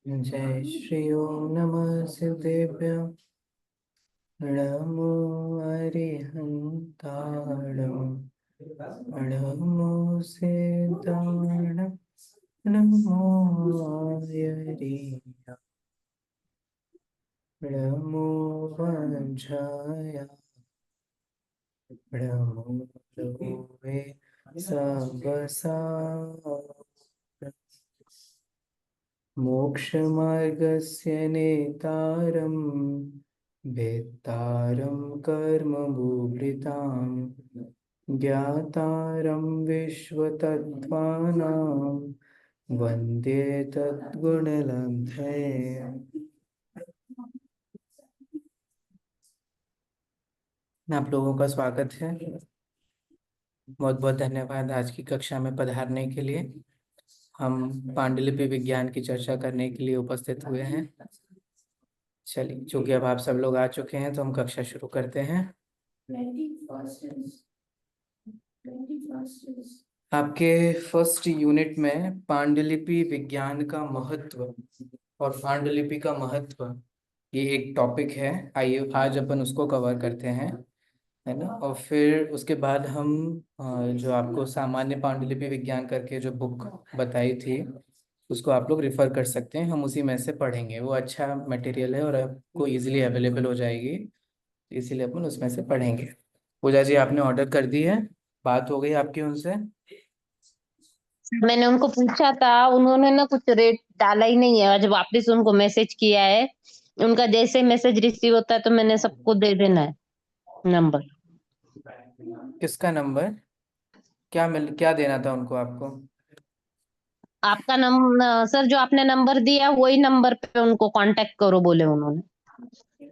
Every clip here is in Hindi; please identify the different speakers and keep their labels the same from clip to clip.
Speaker 1: जय श्री ओम नमः शिवेभ्य नमो अरिहंताण नमो सिद्धाण नमो आर्य नमो वज्राय नमो लोहे सबसा मोक्षमार्गस्य नेतारं वेत्तारं कर्मभूभृतां ज्ञातारं विश्वतत्त्वानां वन्दे तद्गुणलब्धये। आप लोगों का स्वागत है। बहुत बहुत धन्यवाद आज की कक्षा में पधारने के लिए। हम पांडुलिपि विज्ञान की चर्चा करने के लिए उपस्थित हुए हैं। चलिए, चूंकि अब आप सब लोग आ चुके हैं तो हम कक्षा शुरू करते हैं। आपके फर्स्ट यूनिट में पांडुलिपि विज्ञान का महत्व और पांडुलिपि का महत्व, ये एक टॉपिक है। आइए आज अपन उसको कवर करते हैं, है ना। और फिर उसके बाद हम जो आपको सामान्य पांडुलिपि विज्ञान करके जो बुक बताई थी उसको आप लोग रिफर कर सकते हैं। हम उसी में से पढ़ेंगे। वो अच्छा मटेरियल है और आपको इजीली अवेलेबल हो जाएगी, इसीलिए अपन उसमें से पढ़ेंगे। पूजा जी, आपने ऑर्डर कर दी है? बात हो गई आपकी उनसे?
Speaker 2: मैंने उनको पूछा था, उन्होंने ना कुछ रेट डाला ही नहीं है। आज वापस उनको मैसेज किया है। उनका जैसे मैसेज रिसीव होता है तो मैंने सबको दे देना है नंबर।
Speaker 1: किसका नंबर? क्या देना था उनको आपको?
Speaker 2: आपका नंबर सर, जो आपने नंबर दिया वही नंबर पे उनको कांटेक्ट करो बोले उन्होंने,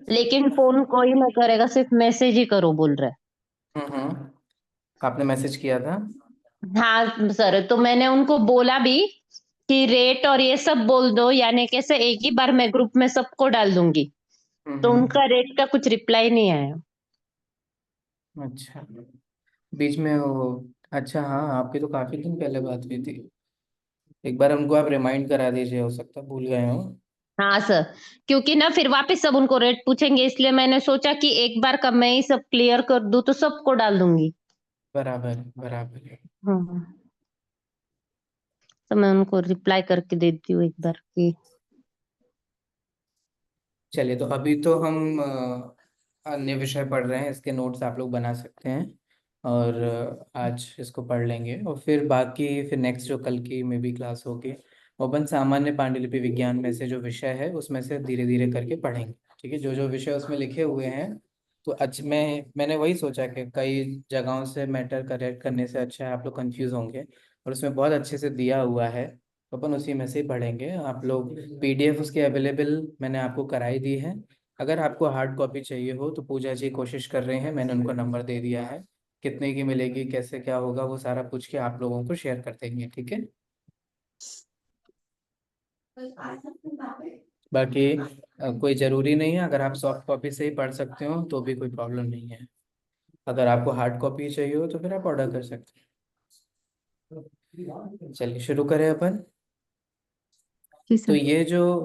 Speaker 2: लेकिन फोन कोई ना करेगा, सिर्फ मैसेज ही करो बोल रहे।
Speaker 1: आपने मैसेज किया था?
Speaker 2: हाँ सर, तो मैंने उनको बोला भी कि रेट और ये सब बोल दो, यानी कैसे एक ही बार मैं ग्रुप में सबको डाल दूंगी। तो उनका रेट का कुछ रिप्लाई नहीं आया।
Speaker 1: अच्छा, बीच में वो, अच्छा हाँ, आपकी तो काफी दिन पहले बात हुई थी। एक बार उनको आप रिमाइंड करा दीजिए, हो सकता है भूल गए हो।
Speaker 2: हाँ सर, क्योंकि ना फिर वापस सब उनको रेट पूछेंगे, इसलिए मैंने सोचा कि एक बार का मैं ही सब क्लियर कर दूं तो सबको डाल दूंगी।
Speaker 1: बराबर बराबर।
Speaker 2: हाँ, तो मैं उनको रिप्लाई करके देती हूँ एक बार की।
Speaker 1: चलिए, तो अभी तो हम अन्य विषय पढ़ रहे हैं। इसके नोट्स आप लोग बना सकते हैं और आज इसको पढ़ लेंगे और फिर बाकी, फिर नेक्स्ट जो कल की में भी क्लास होगी वो अपन सामान्य पांडुलिपि विज्ञान में से जो विषय है उसमें से धीरे धीरे करके पढ़ेंगे। ठीक है, जो जो विषय उसमें लिखे हुए हैं तो मैंने वही सोचा कि कई जगहों से मैटर करेक्ट करने से अच्छा है आप लोग कंफ्यूज होंगे, और उसमें बहुत अच्छे से दिया हुआ है तो अपन उसी में से ही पढ़ेंगे। आप लोग पीडीएफ उसकी अवेलेबल मैंने आपको कराई दी है। अगर आपको हार्ड कॉपी चाहिए हो तो पूजा जी कोशिश कर रहे हैं, मैंने उनको नंबर दे दिया है। कितने की मिलेगी, कैसे क्या होगा, वो सारा पूछ के आप लोगों को शेयर कर देंगे। ठीक है, बाकी कोई ज़रूरी नहीं है। अगर आप सॉफ्ट कॉपी से ही पढ़ सकते हो तो भी कोई प्रॉब्लम नहीं है। अगर आपको हार्ड कॉपी चाहिए हो तो फिर आप ऑर्डर कर सकते हैं। चलिए शुरू करें अपन।
Speaker 2: जी
Speaker 1: तो
Speaker 2: सर।
Speaker 1: ये जो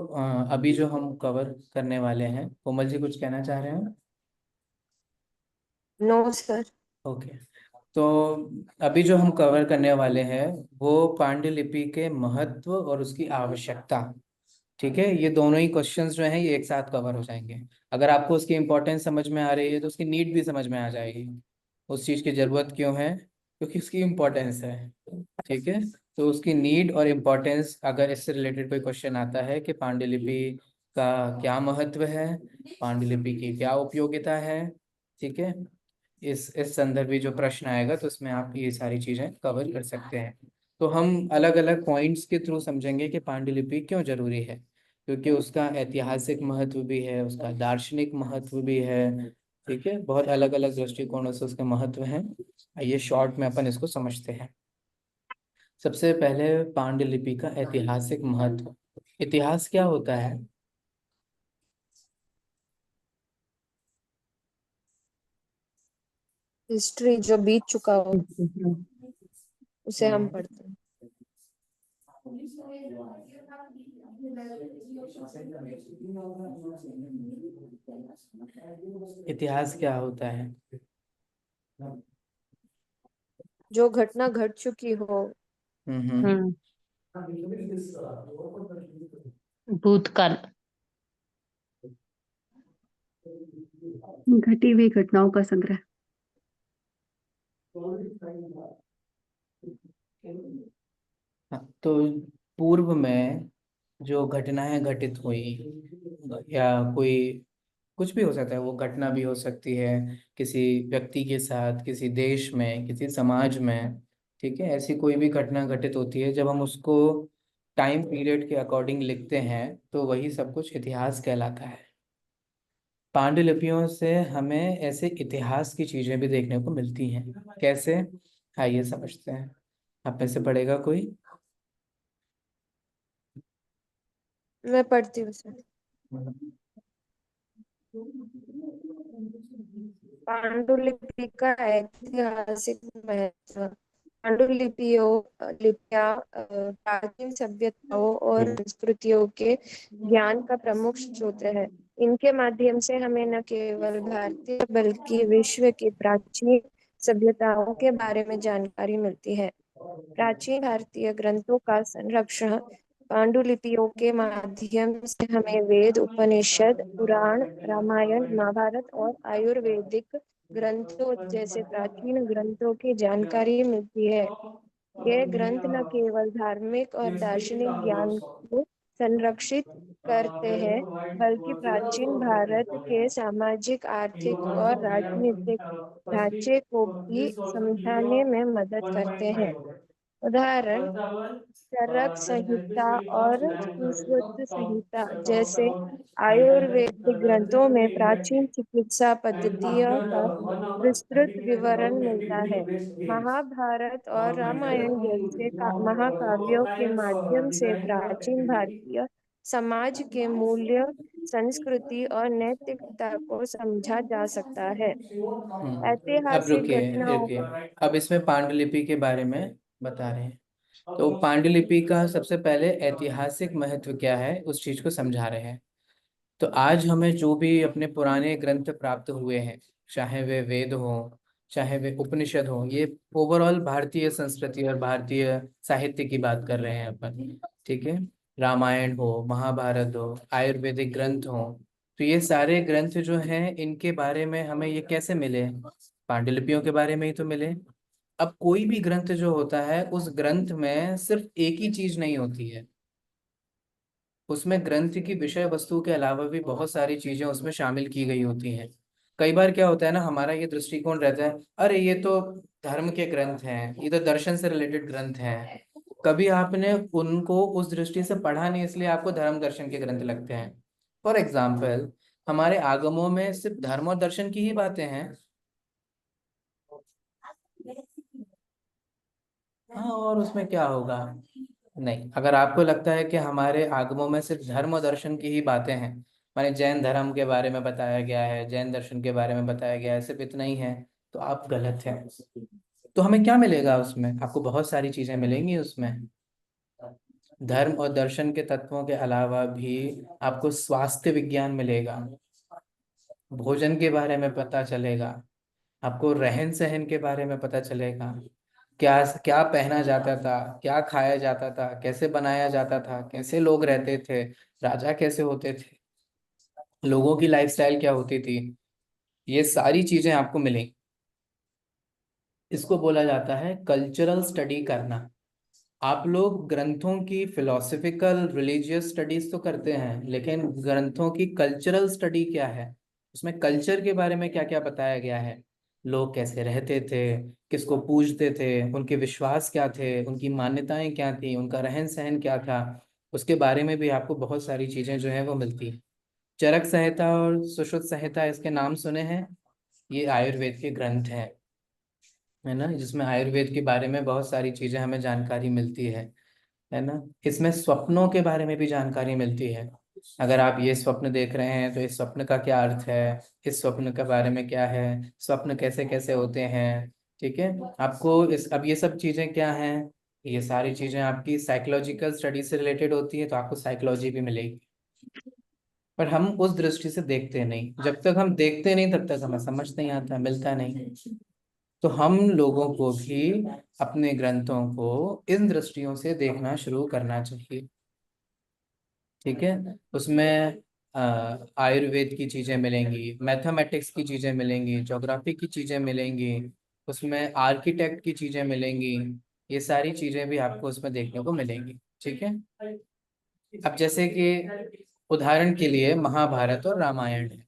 Speaker 1: अभी जो हम कवर करने वाले हैं, कोमल जी कुछ कहना चाह रहे हैं?
Speaker 3: No sir.
Speaker 1: ओके, तो अभी जो हम कवर करने वाले हैं वो पांडुलिपि के महत्व और उसकी आवश्यकता। ठीक है, ये दोनों ही क्वेश्चंस जो हैं ये एक साथ कवर हो जाएंगे। अगर आपको उसकी इम्पोर्टेंस समझ में आ रही है तो उसकी नीड भी समझ में आ जाएगी। उस चीज़ की ज़रूरत क्यों है? क्योंकि उसकी इम्पोर्टेंस है। ठीक है, तो उसकी नीड और इम्पोर्टेंस, अगर इससे रिलेटेड कोई क्वेश्चन आता है कि पांडुलिपि का क्या महत्व है, पांडुलिपि की क्या उपयोगिता है, ठीक है, इस संदर्भी जो प्रश्न आएगा तो उसमें आप ये सारी चीज़ें कवर कर सकते हैं। तो हम अलग अलग पॉइंट्स के थ्रू समझेंगे कि पांडुलिपि क्यों जरूरी है, क्योंकि उसका ऐतिहासिक महत्व भी है, उसका दार्शनिक महत्व भी है। ठीक है, बहुत अलग अलग दृष्टिकोणों से उसके महत्व हैं। ये शॉर्ट में अपन इसको समझते हैं। सबसे पहले पांडुलिपि का ऐतिहासिक महत्व। इतिहास क्या होता है?
Speaker 3: हिस्ट्री जो बीत चुका हो उसे हम
Speaker 1: हम्म,
Speaker 3: पढ़ते हैं।
Speaker 1: इतिहास क्या होता है?
Speaker 3: जो घटना घट चुकी हो।
Speaker 1: हम्म।
Speaker 2: भूतकाल।
Speaker 4: घटी हुई घटनाओं का संग्रह।
Speaker 1: हाँ, तो पूर्व में जो घटनाएं घटित हुई, या कोई कुछ भी हो सकता है, वो घटना भी हो सकती है किसी व्यक्ति के साथ, किसी देश में, किसी समाज में। ठीक है, ऐसी कोई भी घटना घटित होती है, जब हम उसको टाइम पीरियड के अकॉर्डिंग लिखते हैं तो वही सब कुछ इतिहास कहलाता है। पांडुलिपियों से हमें ऐसे इतिहास की चीजें भी देखने को मिलती हैं। कैसे? आइए समझते हैं। आप में से पढ़ेगा कोई?
Speaker 3: मैं पढ़ती हूँ सर। पांडुलिपि का ऐतिहासिक महत्व। लिपियां प्राचीन सभ्यताओं और संस्कृतियों के ज्ञान का प्रमुख स्रोत है। इनके माध्यम से हमें न केवल भारतीय बल्कि विश्व की प्राचीन सभ्यताओं के बारे में जानकारी मिलती है। प्राचीन भारतीय ग्रंथों का संरक्षण। पांडुलिपियों के माध्यम से हमें वेद, उपनिषद, पुराण, रामायण, महाभारत और आयुर्वेदिक ग्रंथों जैसे प्राचीन ग्रंथों की जानकारी मिलती है। ये ग्रंथ न केवल धार्मिक और दार्शनिक ज्ञान को संरक्षित करते हैं, बल्कि प्राचीन भारत के सामाजिक, आर्थिक और राजनीतिक ढांचे को भी समझाने में मदद करते हैं। उदाहरण: चरक संहिता और सुश्रुत संहिता जैसे आयुर्वेदिक ग्रंथों में प्राचीन चिकित्सा पद्धतियों का विस्तृत विवरण मिलता है। महाभारत और रामायण जैसे महाकाव्यों के माध्यम से प्राचीन भारतीय समाज के मूल्य, संस्कृति और नैतिकता को समझा जा सकता है।
Speaker 1: अब
Speaker 3: ऐतिहासिक
Speaker 1: रुकिए
Speaker 3: घटनाओं
Speaker 1: रुकिए, अब इसमें पांडुलिपि के बारे में बता रहे हैं। तो पांडुलिपि का सबसे पहले ऐतिहासिक महत्व क्या है उस चीज को समझा रहे हैं। तो आज हमें जो भी अपने पुराने ग्रंथ प्राप्त हुए हैं, चाहे वे वेद हो, चाहे वे उपनिषद हो, ये ओवरऑल भारतीय संस्कृति और भारतीय साहित्य की बात कर रहे हैं अपन। ठीक है, रामायण हो, महाभारत हो, आयुर्वेदिक ग्रंथ हो, तो ये सारे ग्रंथ जो हैं इनके बारे में हमें ये कैसे मिले? पांडुलिपियों के बारे में ही तो मिले। अब कोई भी ग्रंथ जो होता है, उस ग्रंथ में सिर्फ एक ही चीज नहीं होती है, उसमें ग्रंथ की विषय वस्तु के अलावा भी बहुत सारी चीजें उसमें शामिल की गई होती हैं। कई बार क्या होता है ना, हमारा ये दृष्टिकोण रहता है, अरे ये तो धर्म के ग्रंथ हैं, ये तो दर्शन से रिलेटेड ग्रंथ हैं। कभी आपने उनको उस दृष्टि से पढ़ा नहीं, इसलिए आपको धर्म दर्शन के ग्रंथ लगते हैं। फॉर एग्जाम्पल, हमारे आगमों में सिर्फ धर्म और दर्शन की ही बातें हैं। हाँ, और उसमें क्या होगा? नहीं, अगर आपको लगता है कि हमारे आगमों में सिर्फ धर्म और दर्शन की ही बातें हैं, माने जैन धर्म के बारे में बताया गया है, जैन दर्शन के बारे में बताया गया है, सिर्फ इतना ही है, तो आप गलत हैं। तो हमें क्या मिलेगा उसमें? आपको बहुत सारी चीजें मिलेंगी उसमें। धर्म और दर्शन के तत्वों के अलावा भी आपको स्वास्थ्य विज्ञान मिलेगा, भोजन के बारे में पता चलेगा, आपको रहन सहन के बारे में पता चलेगा, क्या क्या पहना जाता था, क्या खाया जाता था, कैसे बनाया जाता था, कैसे लोग रहते थे, राजा कैसे होते थे, लोगों की लाइफस्टाइल क्या होती थी, ये सारी चीजें आपको मिलेंगी। इसको बोला जाता है कल्चरल स्टडी करना। आप लोग ग्रंथों की फिलोसफिकल रिलीजियस स्टडीज तो करते हैं, लेकिन ग्रंथों की कल्चरल स्टडी क्या है? उसमें कल्चर के बारे में क्या क्या बताया गया है, लोग कैसे रहते थे, किसको पूजते थे, उनके विश्वास क्या थे, उनकी मान्यताएं क्या थी, उनका रहन सहन क्या था, उसके बारे में भी आपको बहुत सारी चीजें जो है वो मिलती है। चरक संहिता और सुश्रुत संहिता, इसके नाम सुने हैं? ये आयुर्वेद के ग्रंथ हैं, है ना, जिसमें आयुर्वेद के बारे में बहुत सारी चीजें हमें जानकारी मिलती है ना। इसमें स्वप्नों के बारे में भी जानकारी मिलती है। अगर आप ये स्वप्न देख रहे हैं तो इस स्वप्न का क्या अर्थ है, इस स्वप्न के बारे में क्या है, स्वप्न कैसे कैसे होते हैं। ठीक है, आपको इस अब ये सब चीजें क्या हैं, ये सारी चीजें आपकी साइकोलॉजिकल स्टडी से रिलेटेड होती है, तो आपको साइकोलॉजी भी मिलेगी। पर हम उस दृष्टि से देखते नहीं, जब तक हम देखते नहीं तब तक हमें समझ नहीं आता, मिलता नहीं। तो हम लोगों को भी अपने ग्रंथों को इन दृष्टियों से देखना शुरू करना चाहिए। ठीक है, उसमें अ, आयुर्वेद की चीजें मिलेंगी, मैथमेटिक्स की चीजें मिलेंगी, ज्योग्राफी की चीजें मिलेंगी, उसमें आर्किटेक्ट की चीजें मिलेंगी। ये सारी चीजें भी आपको उसमें देखने को मिलेंगी। ठीक है, अब जैसे कि उदाहरण के लिए महाभारत और रामायण है।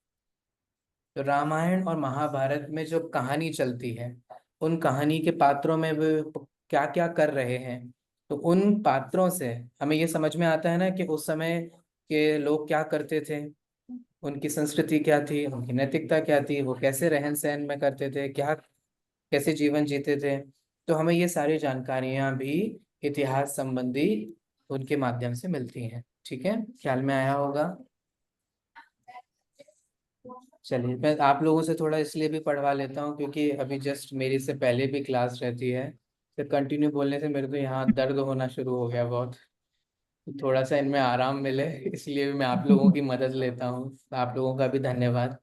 Speaker 1: तो रामायण और महाभारत में जो कहानी चलती है, उन कहानी के पात्रों में वो क्या क्या कर रहे हैं, तो उन पात्रों से हमें ये समझ में आता है ना कि उस समय के लोग क्या करते थे, उनकी संस्कृति क्या थी, उनकी नैतिकता क्या थी, वो कैसे रहन सहन में करते थे, क्या कैसे जीवन जीते थे। तो हमें ये सारी जानकारियां भी इतिहास संबंधी उनके माध्यम से मिलती हैं। ठीक है, ख्याल में आया होगा। चलिए, मैं आप लोगों से थोड़ा इसलिए भी पढ़वा लेता हूँ क्योंकि अभी जस्ट मेरी से पहले भी क्लास रहती है, तो कंटिन्यू बोलने से मेरे को यहाँ दर्द होना शुरू हो गया बहुत। तो थोड़ा सा इनमें आराम मिले, इसलिए भी मैं आप लोगों की मदद लेता हूँ। तो आप लोगों का भी धन्यवाद।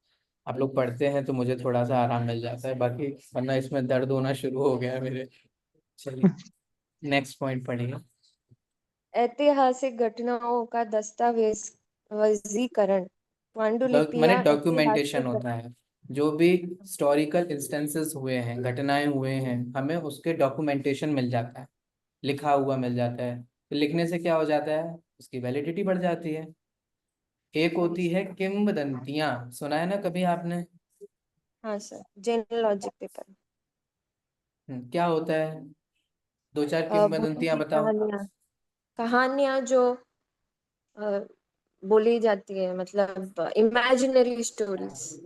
Speaker 1: आप लोग पढ़ते हैं तो मुझे थोड़ा सा आराम मिल जाता है, बाकी वरना इसमें दर्द होना शुरू हो गया है मेरे। चलिए, नेक्स्ट पॉइंट पढ़िए।
Speaker 3: ऐतिहासिक घटनाओं का दस्तावेजीकरण।
Speaker 1: माने
Speaker 3: पांडुलिपियां
Speaker 1: डॉक्यूमेंटेशन
Speaker 3: ऐतिहासिक
Speaker 1: होता है, जो भी हिस्टोरिकल इंस्टेंसेस हुए हैं, घटनाएं हुए हैं, हमें उसके डॉक्यूमेंटेशन मिल जाता है, लिखा हुआ मिल जाता है। तो लिखने से क्या हो जाता है, उसकी वैलिडिटी बढ़ जाती है। एक होती है किंवदंतियां, सुना है ना कभी आपने?
Speaker 3: हाँ सर, जनरल लॉजिक पेपर।
Speaker 1: क्या होता है, दो चार
Speaker 3: भूत
Speaker 1: किंवदंतियां
Speaker 3: की
Speaker 1: बताओ।
Speaker 3: कहानियां, कहानियां जो अ, बोली जाती है, मतलब इमेजिनरी स्टोरीज।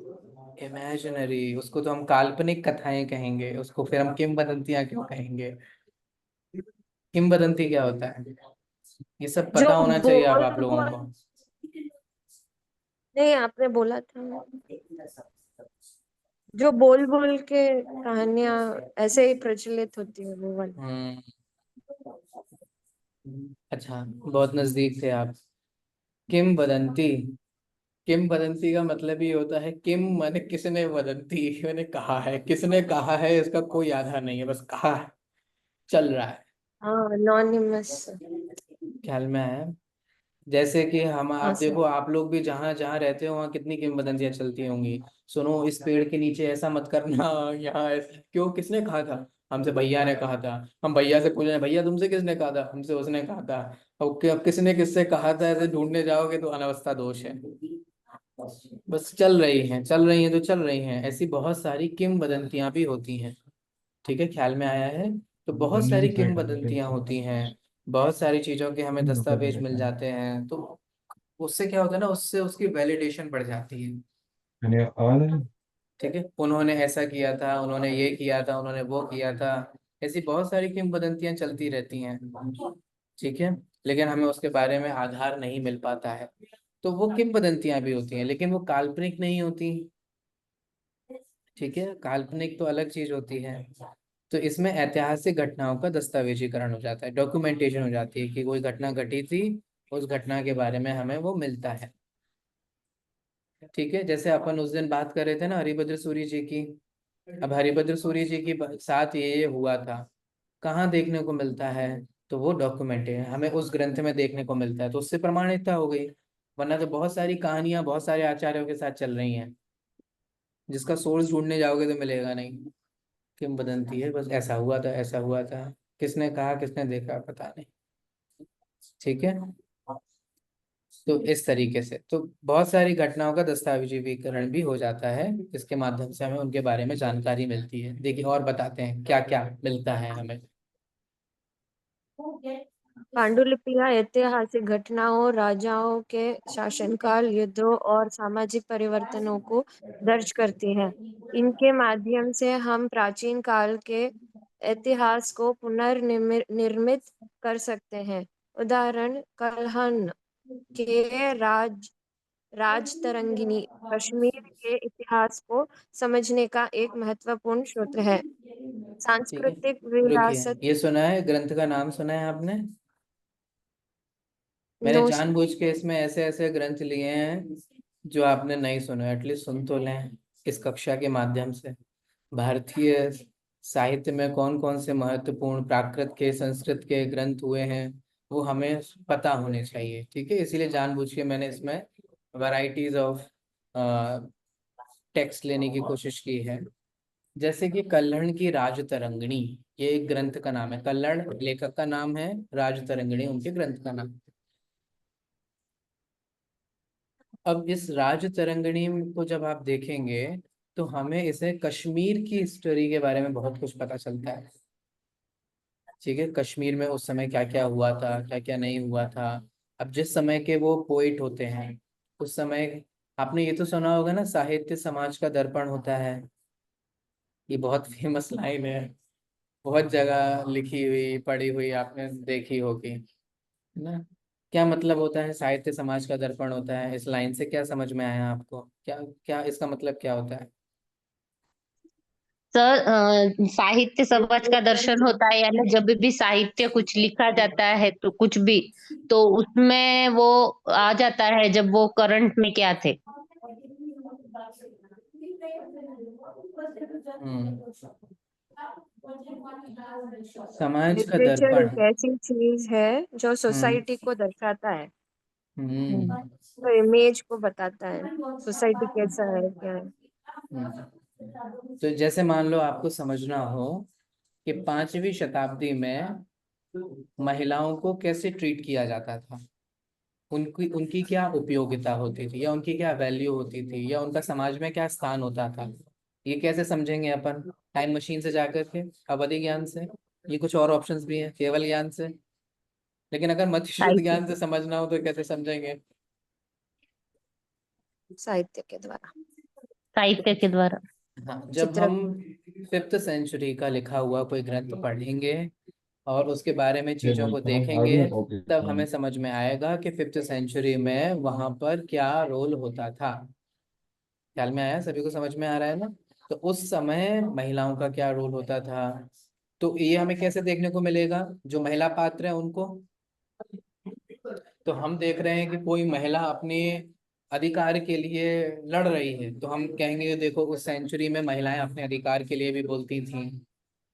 Speaker 1: इमेजिनरी, उसको तो हम काल्पनिक कथाएं कहेंगे, उसको फिर हम किंवदंतियां क्यों कहेंगे? किंवदंती क्या होता है, ये सब
Speaker 3: जो
Speaker 1: पता होना चाहिए अब
Speaker 3: बोल
Speaker 1: आप लोगों
Speaker 3: बोल
Speaker 1: को।
Speaker 3: नहीं, आपने बोला था जो बोल बोल के कहानियां ऐसे ही प्रचलित होती है, वो वाली।
Speaker 1: हम्म, अच्छा, बहुत नजदीक थे आप। किंवदंती, किंवदंती का मतलब ये होता है, किम माने किसने, वदंती मैंने कहा है, किसने कहा है इसका कोई आधार नहीं है, बस कहा है, चल रहा है।
Speaker 3: हाँ, अनोनिमस।
Speaker 1: ख्याल में आया? जैसे कि हम,
Speaker 3: हाँ
Speaker 1: आप
Speaker 3: सर।
Speaker 1: देखो, आप लोग भी जहाँ जहाँ रहते हो वहाँ कितनी किंवदंतियां चलती होंगी। सुनो, इस पेड़ के नीचे ऐसा मत करना, यहाँ ऐसा क्यों, किसने कहा था? हमसे भैया ने कहा था। हम भैया से पूछ रहे हैं, भैया तुमसे किसने कहा था? हमसे उसने कहा था। अब किसने किससे कहा था ऐसे ढूंढने जाओगे तो अनवस्था दोष है। बस चल रही हैं, चल रही हैं तो चल रही हैं, ऐसी बहुत सारी किंवदंतियां भी होती हैं। ठीक है, ख्याल में आया है? तो बहुत सारी किंवदंतियां होती हैं, बहुत सारी चीजों के हमें दस्तावेज मिल जाते हैं, तो उससे क्या होता है ना, उससे उसकी वैलिडेशन बढ़ जाती है। ठीक है, उन्होंने ऐसा किया था, उन्होंने ये किया था, उन्होंने वो किया था, ऐसी बहुत सारी किंवदंतियां चलती रहती हैं। ठीक है, लेकिन हमें उसके बारे में आधार नहीं मिल पाता है। तो वो किंवदंतियां भी होती हैं, लेकिन वो काल्पनिक नहीं होती। ठीक है, काल्पनिक तो अलग चीज होती है। तो इसमें ऐतिहासिक घटनाओं का दस्तावेजीकरण हो जाता है, डॉक्यूमेंटेशन हो जाती है कि कोई घटना घटी थी, उस घटना के बारे में हमें वो मिलता है। ठीक है, जैसे अपन उस दिन बात कर रहे थे ना हरिभद्र सूरी जी की। अब हरिभद्र सूरी जी की साथ ये हुआ था, कहाँ देखने को मिलता है? तो वो डॉक्यूमेंट है, हमें उस ग्रंथ में देखने को मिलता है, तो उससे प्रमाणिकता हो गई। वरना तो बहुत सारी कहानियां बहुत सारे आचार्यों के साथ चल रही हैं, जिसका सोर्स ढूंढने जाओगे तो मिलेगा नहीं। किंवदंती है, बस ऐसा हुआ था, ऐसा हुआ था, किसने कहा, किसने देखा, पता नहीं। ठीक है, तो इस तरीके से तो बहुत सारी घटनाओं का दस्तावेजीकरण भी हो जाता है, इसके माध्यम से हमें उनके बारे में जानकारी मिलती है। देखिए और बताते हैं क्या क्या मिलता है हमें।
Speaker 3: पांडुलिपियां ऐतिहासिक घटनाओं, राजाओं के शासनकाल, युद्धों और सामाजिक परिवर्तनों को दर्ज करती हैं। इनके माध्यम से हम प्राचीन काल के इतिहास को पुनर्निर्मित कर सकते हैं। उदाहरण, कल्हण के राजतरंगिणी कश्मीर के इतिहास को समझने का एक महत्वपूर्ण स्रोत है।
Speaker 1: ठीक है,
Speaker 3: सांस्कृतिक
Speaker 1: रुकिए,
Speaker 3: विरासत।
Speaker 1: ये सुना है, ग्रंथ का नाम सुना है आपने? मैंने
Speaker 3: नो सर।
Speaker 1: जानबूझ के इसमें ऐसे ऐसे ग्रंथ लिए हैं जो आपने नहीं सुने, एटलीस्ट सुन तो लें इस कक्षा के माध्यम से। भारतीय साहित्य में कौन कौन से महत्वपूर्ण प्राकृत के, संस्कृत के ग्रंथ हुए हैं वो हमें पता होने चाहिए, ठीक है। इसीलिए जानबूझ के मैंने इसमें वैरायटीज ऑफ टेक्स्ट लेने की कोशिश की है। जैसे कि कल्हड़ की राजतरंगिणी, ये एक ग्रंथ का नाम है। कल्हड़ लेखक का नाम है, राजतरंगिणी उनके ग्रंथ का नाम। अब इस राजतरंगिणी को जब आप देखेंगे तो हमें इसे कश्मीर की हिस्ट्री के बारे में बहुत कुछ पता चलता है, ठीक है। कश्मीर में उस समय क्या क्या हुआ था, क्या क्या नहीं हुआ था। अब जिस समय के वो पोइट होते हैं उस समय, आपने ये तो सुना होगा ना, साहित्य समाज का दर्पण होता है। ये बहुत फेमस लाइन है, बहुत जगह लिखी हुई, पढ़ी हुई, आपने देखी होगी, है ना। क्या मतलब होता है साहित्य समाज का दर्पण होता है? इस लाइन से क्या समझ में आया आपको? क्या क्या इसका मतलब क्या होता है?
Speaker 2: सर, साहित्य समाज का दर्शन होता है, यानी जब भी साहित्य कुछ लिखा जाता है तो कुछ भी, तो उसमें वो आ जाता है जब वो करंट में क्या थे।
Speaker 1: समाज का
Speaker 3: लिटरेचर
Speaker 1: दर्पण।
Speaker 3: एक ऐसी चीज है जो
Speaker 1: हम्म
Speaker 3: सोसाइटी को दर्शाता है,
Speaker 2: हम्म।
Speaker 1: हम्म
Speaker 3: तो इमेज को बताता है सोसाइटी कैसा है क्या है।
Speaker 1: तो जैसे मान लो आपको समझना हो कि 5वीं शताब्दी में महिलाओं को कैसे ट्रीट किया जाता था, उनकी उनकी क्या उपयोगिता होती थी, या उनकी क्या वैल्यू होती थी, या उनका समाज में क्या स्थान होता था, ये कैसे समझेंगे अपन? टाइम मशीन से जाकर के, अवधि ज्ञान से, ये कुछ और ऑप्शंस भी हैं, केवल ज्ञान से। लेकिन अगर मत शुद्ध
Speaker 2: साहित्य
Speaker 1: ज्ञान से समझना हो तो कैसे समझेंगे?
Speaker 3: साहित्य के द्वारा,
Speaker 2: साहित्य के द्वारा।
Speaker 1: हाँ, जब
Speaker 3: चित्र।
Speaker 1: हम 5th सेंचुरी का लिखा हुआ कोई ग्रंथ पढ़ेंगे और उसके बारे में चीजों को देखेंगे, तब हमें समझ में आएगा कि 5th सेंचुरी में वहां पर क्या रोल होता था। ख्याल में आया? सभी को समझ में आ रहा है ना? तो उस समय महिलाओं का क्या रोल होता था, तो ये हमें कैसे देखने को मिलेगा? जो महिला पात्र है उनको, तो हम देख रहे हैं कि कोई महिला अपने अधिकार के लिए लड़ रही है, तो हम कहेंगे देखो उस सेंचुरी में महिलाएं अपने अधिकार के लिए भी बोलती थीं,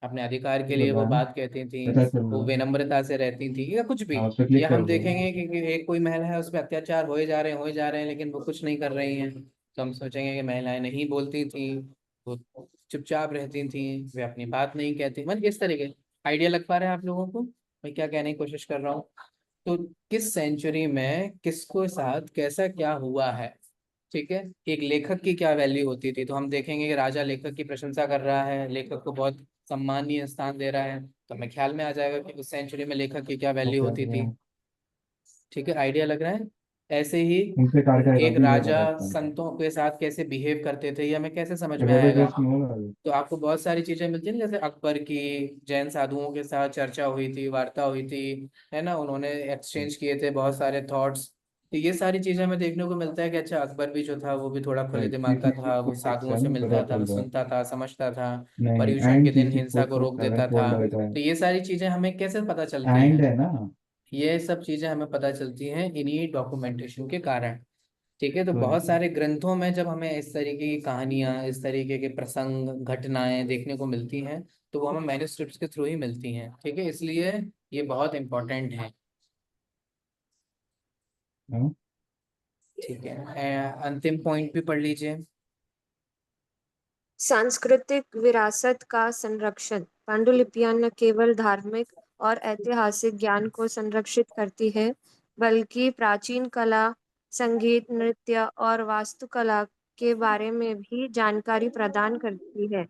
Speaker 1: अपने अधिकार के लिए वो बात कहती थी, वो विनम्रता से रहती थी, या कुछ भी। या हम देखेंगे कि एक कोई महिला है, उस पर अत्याचार हो जा रहे हैं लेकिन वो कुछ नहीं कर रही हैं, तो हम सोचेंगे कि महिलाएं नहीं बोलती थी, वो चुपचाप रहती थी, वे अपनी बात नहीं कहती। मतलब इस तरीके, आइडिया लग पा रहा है आप लोगों को मैं क्या कहने की कोशिश कर रहा हूँ? तो किस सेंचुरी में किसको साथ कैसा क्या हुआ है, ठीक है। एक लेखक की क्या वैल्यू होती थी, तो हम देखेंगे कि राजा लेखक की प्रशंसा कर रहा है, लेखक को बहुत सम्मानीय स्थान दे रहा है, तो हमें ख्याल में आ जाएगा कि उस सेंचुरी में लेखक की क्या वैल्यू होती थी, ठीक है। आइडिया लग रहा है? ऐसे ही एक राजा संतों के साथ कैसे बिहेव करते थे, ये हमें कैसे समझ में आएगा? तो आपको बहुत सारी चीजें मिलती है ना, जैसे अकबर की जैन साधुओं के साथ चर्चा हुई थी, वार्ता हुई थी, है ना, उन्होंने एक्सचेंज किए थे बहुत सारे थॉट्स। तो ये सारी चीजें हमें देखने को मिलता है कि अच्छा, अकबर भी जो था वो भी थोड़ा खुले दिमाग का था, वो साधुओं से मिलता था, सुनता था, समझता था, पर्यूषण के दिन हिंसा को रोक देता था। तो ये सारी चीजें हमें कैसे पता चलती हैं? ये सब चीजें हमें पता चलती हैं इन्हीं डॉक्यूमेंटेशन के कारण, ठीक है। तो बहुत सारे ग्रंथों में जब हमें इस तरीके की कहानियां, इस तरीके के प्रसंग, घटनाएं देखने को मिलती हैं, तो वो हमें मैन्युस्क्रिप्ट्स के थ्रू ही मिलती हैं, ठीक है। इसलिए ये बहुत इंपॉर्टेंट है, ठीक है। अंतिम पॉइंट भी पढ़ लीजिए।
Speaker 3: सांस्कृतिक विरासत का संरक्षण। पांडुलिपियां न केवल धार्मिक और ऐतिहासिक ज्ञान को संरक्षित करती है, बल्कि प्राचीन कला, संगीत, नृत्य और वास्तुकला के बारे में भी जानकारी प्रदान करती है।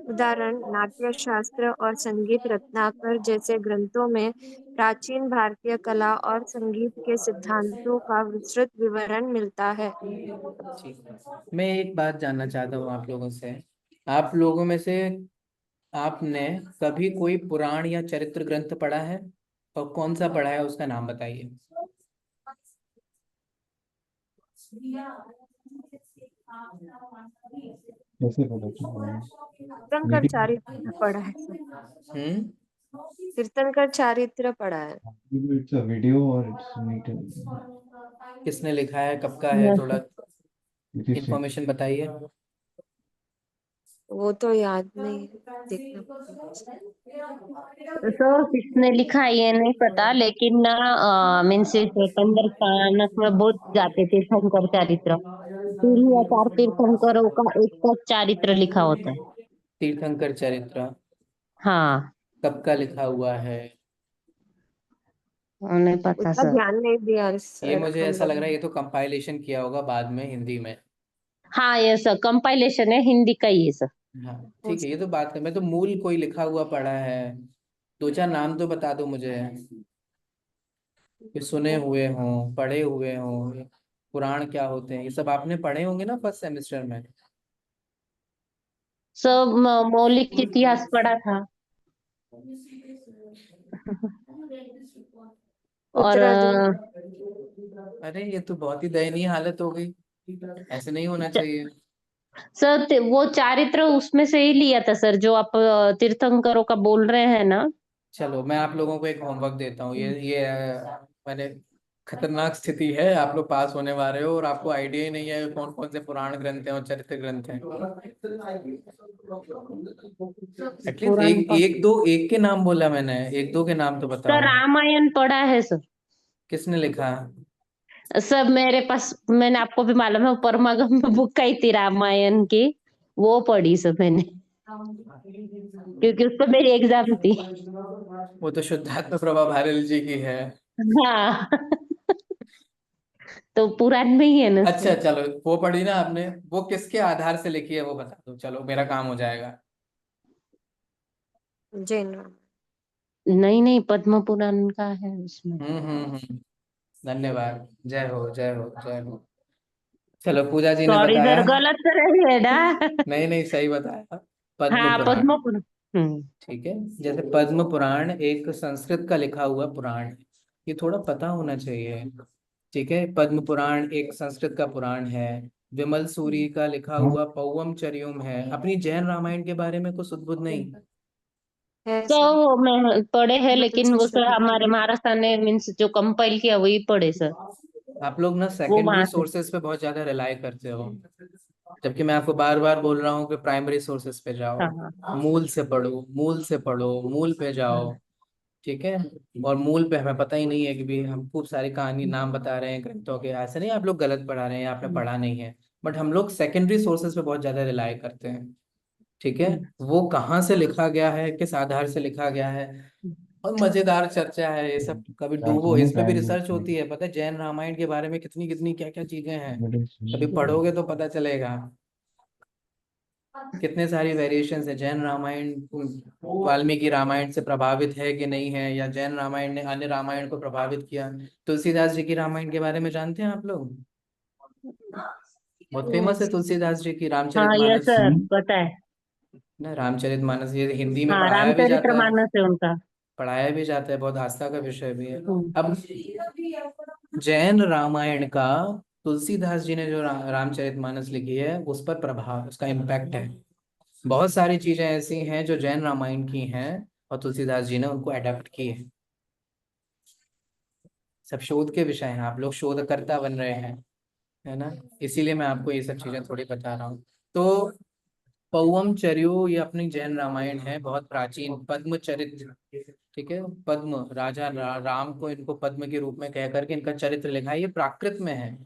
Speaker 3: उदाहरण, नाट्य शास्त्र और संगीत रत्नाकर जैसे ग्रंथों में प्राचीन भारतीय कला और संगीत के सिद्धांतों का विस्तृत विवरण मिलता है।
Speaker 1: ठीक है, मैं एक बात जानना चाहता हूँ आप लोगों से। आप लोगों में से आपने कभी कोई पुराण या चरित्र ग्रंथ पढ़ा है? और कौन सा पढ़ा है उसका नाम बताइए।
Speaker 4: कैसे पता चला?
Speaker 3: तीर्थंकर
Speaker 4: वीडियो
Speaker 3: चारित्र पढ़ा है सर।
Speaker 1: हम्म।
Speaker 3: तीर्थंकर चारित्र पढ़ा है।
Speaker 4: इट्स अ वीडियो और इट्स नीट
Speaker 1: किसने लिखा है, कब का है, थोड़ा
Speaker 4: इट
Speaker 1: इंफॉर्मेशन बताइए।
Speaker 3: वो तो याद नहीं है, देखना पड़ेगा।
Speaker 2: तो किसने लिखा है ये नहीं पता, लेकिन मीन्स सिकंदर खान में बहुत जाते थे तीर्थंकर चारित्र। 3 या 4 तीर्थंकरों का एक का चारित्र लिखा होता है।
Speaker 1: तीर्थंकर चरित्र
Speaker 2: हाँ,
Speaker 1: कब का लिखा हुआ है?
Speaker 2: नहीं पता
Speaker 3: उतना
Speaker 2: सर।
Speaker 3: ध्यान नहीं दिया
Speaker 1: ये
Speaker 3: सर
Speaker 1: मुझे
Speaker 3: हम
Speaker 1: ऐसा लग
Speaker 3: लोग
Speaker 1: रहा है
Speaker 3: ने।
Speaker 1: ये तो कंपाइलेशन किया होगा बाद में हिंदी में।
Speaker 2: हाँ, ये सर कंपाइलेशन है, हिंदी का ही है सर।
Speaker 1: हाँ
Speaker 3: हो
Speaker 1: ठीक है, ये तो बात है, मैं तो मूल कोई लिखा हुआ पढ़ा है। 2-4 नाम तो बता दो मुझे, कि सुने हुए हों, पढ़े हुए हों। पुराण क्या होते हैं ये सब आपने पढ़े होंगे ना फर्स्ट सेमेस्टर में।
Speaker 2: सब मौलिक इतिहास पढ़ा था। और
Speaker 3: उत्तराधुनिक।
Speaker 1: अरे ये तो बहुत ही दयनीय हालत हो गई, ऐसे नहीं होना चाहिए।
Speaker 2: सर वो चारित्र उसमें से ही लिया था सर, जो आप तीर्थंकरों का बोल रहे हैं ना।
Speaker 1: चलो मैं आप लोगों को एक होमवर्क देता हूँ, ये मैंने खतरनाक स्थिति है, आप लोग पास होने वाले हो और आपको आइडिया ही नहीं है कौन कौन से पुराण ग्रंथ हैं और चरित्र ग्रंथ हैं। एटलीस्ट
Speaker 2: पुराण
Speaker 1: एक
Speaker 2: का
Speaker 1: एक दो, एक के नाम बोला मैंने, एक दो के नाम तो
Speaker 2: सर
Speaker 1: बताओ।
Speaker 2: रामायण पढ़ा है सर।
Speaker 1: किसने लिखा?
Speaker 2: सब मेरे पास, मैंने आपको भी मालूम है, परमागम में बुक आई थी रामायण की, वो पढ़ी सब मैंने, क्योंकि उस पर मेरी एग्जाम थी।
Speaker 1: वो तो शुद्धात्मा प्रभा भारती जी की है।
Speaker 2: हाँ। तो पुराण में ही है ना
Speaker 1: अच्छा
Speaker 2: सर।
Speaker 1: चलो, वो पढ़ी ना आपने, वो किसके आधार से लिखी है वो बता दो, चलो मेरा काम हो जाएगा।
Speaker 3: जैन राम।
Speaker 2: नहीं नहीं, पद्म पुराण का है उसमें।
Speaker 1: हम्म। धन्यवाद, जय हो जय हो जय हो। चलो पूजा जी ने
Speaker 2: सॉरी
Speaker 1: बताया।
Speaker 2: सर, गलत कर रही है ना।
Speaker 1: नहीं नहीं, सही बताया, पद्म
Speaker 2: हाँ,
Speaker 1: पुराण।
Speaker 2: पद्म पुराण।
Speaker 1: ठीक है, जैसे पद्म पुराण एक संस्कृत का लिखा हुआ पुराण है, ये थोड़ा पता होना चाहिए। ठीक है, पद्म पुराण एक संस्कृत का पुराण है। विमल सूरी का लिखा
Speaker 4: हाँ
Speaker 1: हुआ पौवम चरियम है। अपनी जैन रामायण के बारे में कुछ सुदबुद नहीं?
Speaker 3: है
Speaker 2: तो
Speaker 3: सर।
Speaker 2: वो मैं पढ़े हैं, लेकिन वो सर हमारे
Speaker 3: शताब्दी।
Speaker 2: महाराष्ट्र ने मीन्स जो कंपाइल किया वही पढ़े सर।
Speaker 1: आप लोग ना
Speaker 2: वो
Speaker 1: सेकेंडरी
Speaker 2: वहां से।
Speaker 1: सोर्सेज पे बहुत ज्यादा रिलाई करते हो, जबकि मैं आपको बार बार बोल रहा हूँ कि प्राइमरी सोर्सेज पे जाओ,
Speaker 2: हाँ हाँ
Speaker 1: मूल से पढ़ो, मूल से पढ़ो, मूल पे जाओ।
Speaker 2: हाँ।
Speaker 1: ठीक है, और मूल पे हमें पता ही नहीं है कि भी हम खूब सारी कहानी नाम बता रहे हैं ग्रंथों के, ऐसे नहीं आप लोग गलत पढ़ा रहे हैं या आपने पढ़ा नहीं है, बट हम लोग सेकेंडरी सोर्सेज पे बहुत ज्यादा रिलाई करते हैं। ठीक है, वो कहाँ से लिखा गया है, किस आधार से लिखा गया है, और मजेदार चर्चा है ये सब, कभी डूबो, इस
Speaker 4: कार्टूनिक
Speaker 1: पे भी
Speaker 4: एंड
Speaker 1: रिसर्च होती है, पता है जैन रामायण के बारे में कितनी कितनी क्या क्या चीजें हैं, कभी पढ़ोगे तो पता चलेगा। कितने सारी वेरिएशंस है जैन रामायण, वाल्मीकि रामायण से प्रभावित है कि नहीं है, या जैन रामायण ने अन्य रामायण को प्रभावित किया। तुलसीदास जी की रामायण के बारे में जानते हैं आप लोग? बहुत
Speaker 3: नहीं
Speaker 1: फेमस है
Speaker 3: सर।
Speaker 1: तुलसीदास जी की
Speaker 2: हाँ, ये
Speaker 1: रामचरितमानस।
Speaker 2: सर पता है।
Speaker 1: ना रामचरितमानस ये हिंदी में
Speaker 2: हाँ,
Speaker 1: पढ़ाया भी जाता है,
Speaker 2: रामचरितमानस है उनका।
Speaker 1: पढ़ाया भी जाता है, बहुत आस्था का विषय भी है।
Speaker 2: हम्म।
Speaker 1: अब जैन रामायण का तुलसीदास जी ने जो रामचरितमानस लिखी है उस पर प्रभाव, उसका इम्पैक्ट है। बहुत सारी चीजें ऐसी हैं जो जैन रामायण की हैं और तुलसीदास जी ने उनको अडेप्ट की है। सब शोध के विषय हैं, आप लोग शोधकर्ता बन रहे हैं, है ना, इसीलिए मैं आपको ये सब चीजें थोड़ी बता रहा हूँ। तो पौवम चर्यो ये अपनी जैन रामायण है, बहुत प्राचीन पद्म चरित्र। ठीक है, पद्म राजा राम को इनको पद्म के रूप में कह करके इनका चरित्र लिखा है, ये प्राकृत में है।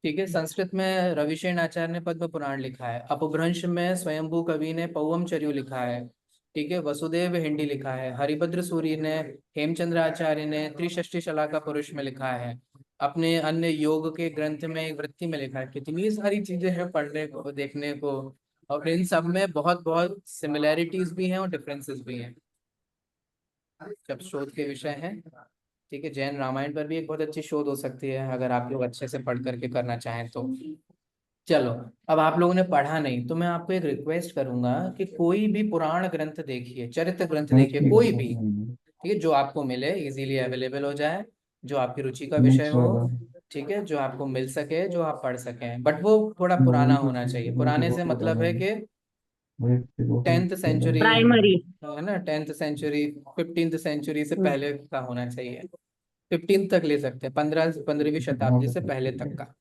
Speaker 1: ठीक है, संस्कृत में रविशेन आचार्य ने पद्म पुराण लिखा है, अपभ्रंश में स्वयंभू कवि ने पौवम चर्यो लिखा है। ठीक है, वसुदेव हिंडी लिखा है, हरिभद्र सूरी ने, हेमचंद्र आचार्य ने त्रिषष्टि शलाका पुरुष में लिखा है, अपने अन्य योग के ग्रंथ में एक वृत्ति में लिखा है। कितनी सारी चीजें हैं पढ़ने को देखने को, और इन सब में बहुत बहुत सिमिलैरिटीज भी हैं और डिफरेंसेस भी हैं, जब शोध के विषय हैं। ठीक है, जैन रामायण पर भी एक बहुत अच्छी शोध हो सकती है अगर आप लोग अच्छे से पढ़ करके करना चाहें तो। चलो, अब आप लोगों ने पढ़ा नहीं तो मैं आपको एक रिक्वेस्ट करूंगा कि कोई भी पुराण ग्रंथ देखिए, चरित्र ग्रंथ देखिए, कोई भी। ठीक है, जो आपको मिले, इजीली अवेलेबल हो जाए, जो आपकी रुचि का विषय
Speaker 4: मिक्स
Speaker 1: हो।
Speaker 4: वाला।
Speaker 1: ठीक है, जो आपको मिल सके, जो आप पढ़ सकें, बट वो थोड़ा पुराना
Speaker 4: नॉर्मल
Speaker 1: होना
Speaker 4: क्वेश्चन
Speaker 1: चाहिए।
Speaker 4: तो मुझे
Speaker 1: पुराने से
Speaker 4: बहुत
Speaker 1: मतलब
Speaker 4: बताना
Speaker 1: है
Speaker 4: है।
Speaker 1: कि
Speaker 4: वही देखो हम
Speaker 1: 10th सेंचुरी,
Speaker 2: प्राइमरी।
Speaker 1: है ना, 10th सेंचुरी, 15th सेंचुरी से
Speaker 2: हम्म।
Speaker 1: पहले का होना चाहिए। 15 तक ले सकते हैं, 15वीं
Speaker 4: हाँ
Speaker 1: शताब्दी से
Speaker 4: बता
Speaker 1: पहले
Speaker 4: ठीक
Speaker 1: तक
Speaker 4: है।
Speaker 1: का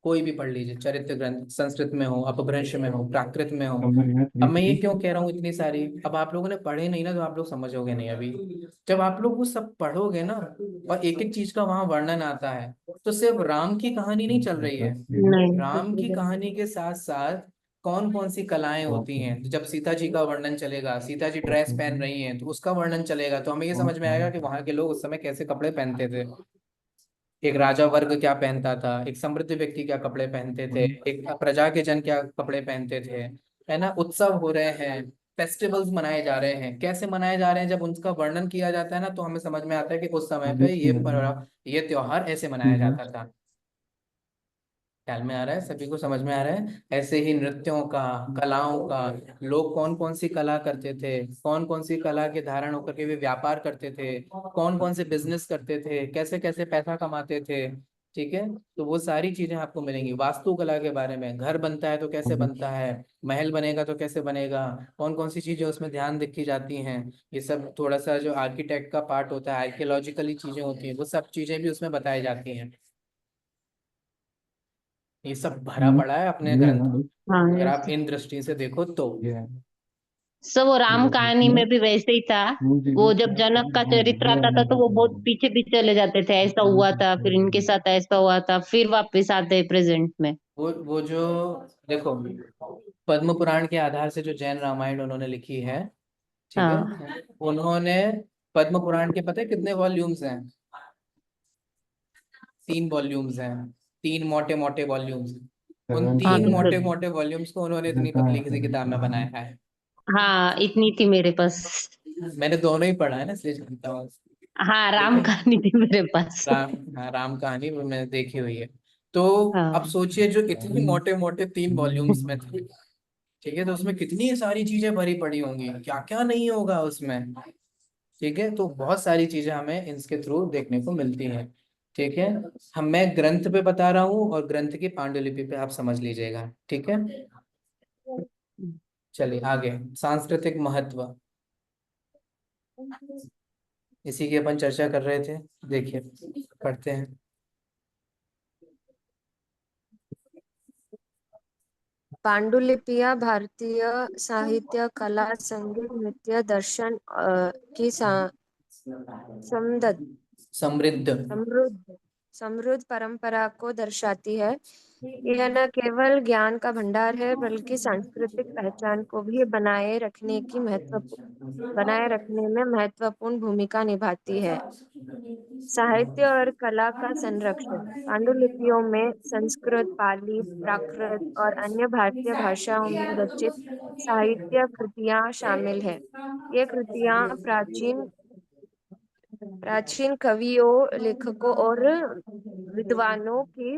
Speaker 1: कोई भी पढ़ लीजिए, चरित्र ग्रंथ, संस्कृत में हो, अपभ्रंश में हो, प्राकृत में हो।
Speaker 4: नंबर है
Speaker 1: अब
Speaker 4: थ्री
Speaker 1: मैं ये
Speaker 4: थ्री।
Speaker 1: क्यों कह रहा हूँ इतनी सारी, अब आप लोगों ने पढ़े नहीं ना, तो आप लोग समझोगे नहीं अभी। जब आप लोग वो सब पढ़ोगे ना, और एक एक चीज का वहां वर्णन आता है, तो सिर्फ राम की कहानी नहीं चल रही है। राम की
Speaker 2: नहीं।
Speaker 1: कहानी के साथ साथ कौन कौन सी कलाएं होती हैं। तो जब सीता जी का वर्णन चलेगा, सीता जी ड्रेस पहन रही हैं, तो उसका वर्णन चलेगा, तो हमें ये समझ में आएगा कि वहां के लोग उस समय कैसे कपड़े पहनते थे। एक राजा वर्ग क्या पहनता था, एक समृद्ध व्यक्ति क्या कपड़े पहनते थे, एक प्रजा के जन क्या कपड़े पहनते थे, है ना। उत्सव हो रहे हैं, फेस्टिवल्स मनाए जा रहे हैं, कैसे मनाए जा रहे हैं, जब उनका वर्णन किया जाता है ना, तो हमें समझ में आता है कि उस समय पे ये त्योहार ऐसे मनाया जाता था। ख्याल में आ रहा है, सभी को समझ में आ रहा है। ऐसे ही नृत्यों का, कलाओं का, लोग कौन कौन सी कला करते थे, कौन कौन सी कला के धारण होकर के वे व्यापार करते थे, कौन कौन से बिजनेस करते थे, कैसे कैसे पैसा कमाते थे। ठीक है, तो वो सारी चीजें आपको मिलेंगी। वास्तुकला के बारे में, घर बनता है तो कैसे बनता है, महल बनेगा तो कैसे बनेगा, कौन कौन सी चीजें उसमें ध्यान रखी जाती हैं। ये सब थोड़ा सा जो आर्किटेक्ट का पार्ट होता है, आर्कियोलॉजिकली चीजें होती हैं, वो सब चीजें भी उसमें बताई जाती हैं। ये सब भरा पड़ा है अपने
Speaker 4: ये है
Speaker 1: ग्रंथ
Speaker 4: ना
Speaker 1: में,
Speaker 4: देख।
Speaker 1: अगर
Speaker 2: हाँ,
Speaker 1: आप इन दृष्टि से देखो तो।
Speaker 4: ये है।
Speaker 2: सब वो राम
Speaker 4: ये
Speaker 2: कहानी
Speaker 4: इसमें
Speaker 2: में भी वैसे ही था।
Speaker 4: टू जीरो
Speaker 2: वो जब
Speaker 4: फोर
Speaker 2: जनक का
Speaker 4: हाँ
Speaker 2: चरित्र
Speaker 4: ये
Speaker 2: आता था
Speaker 4: वाला
Speaker 2: तो वो
Speaker 4: बता
Speaker 2: बहुत पीछे पीछे चले जाते थे, ऐसा हुआ था, फिर इनके साथ ऐसा हुआ था, फिर वापस आते प्रेजेंट में।
Speaker 1: वो जो देखो, पद्म पुराण के आधार से जो जैन रामायण उन्होंने लिखी है, ठीक है,
Speaker 2: हाँ।
Speaker 1: उन्होंने पद्म पुराण के पता है कितने वॉल्यूम्स हैं? 3 वॉल्यूम्स हैं, 3 मोटे मोटे वॉल्यूम्स। उन
Speaker 2: हाँ
Speaker 1: तीन
Speaker 2: तो
Speaker 1: मोटे मोटे वॉल्यूम्स को उन्होंने इतनी
Speaker 4: कहाँ
Speaker 1: पतली
Speaker 4: है
Speaker 1: किसी किताब में बनाया है।
Speaker 2: हाँ, इतनी थी मेरे पास।
Speaker 1: मैंने दोनों ही पढ़ा है ना, इसलिए जानता हूँ।
Speaker 2: हाँ,
Speaker 1: ठीक
Speaker 2: राम
Speaker 1: है,
Speaker 2: कहानी थी मेरे पास।
Speaker 1: राम, हाँ, राम कहानी वो मैंने देखी हुई है। तो अब
Speaker 2: हाँ।
Speaker 1: सोचिए, जो इतनी मोटे मोटे 3 वॉल्यूम्स में थे, ठीक है, तो उसमें कितनी सारी चीजें भरी पड़ी होंगी, क्या क्या नहीं होगा उसमें। ठीक है, तो बहुत सारी चीजें हमें इसके थ्रू देखने को मिलती हैं। ठीक है, मैं ग्रंथ पे बता रहा हूँ और ग्रंथ की पांडुलिपि पे आप समझ लीजिएगा। ठीक है, चलिए आगे। सांस्कृतिक महत्व, इसी की अपन चर्चा कर रहे थे। देखिए, पढ़ते हैं।
Speaker 3: पांडुलिपियां भारतीय साहित्य, कला, संगीत, नृत्य, दर्शन की समृद्ध
Speaker 1: समृद्ध।
Speaker 3: समृद्ध समृद्ध परंपरा को दर्शाती है। यह न केवल ज्ञान का भंडार है, बल्कि सांस्कृतिक पहचान को भी बनाए रखने में महत्वपूर्ण भूमिका निभाती है। साहित्य और कला का संरक्षण, पांडुलिपियों में संस्कृत, पाली, प्राकृत और अन्य भारतीय भाषाओं में रचित साहित्य कृतियां शामिल है। ये कृतियां प्राचीन प्राचीन कवियों, लेखकों और विद्वानों की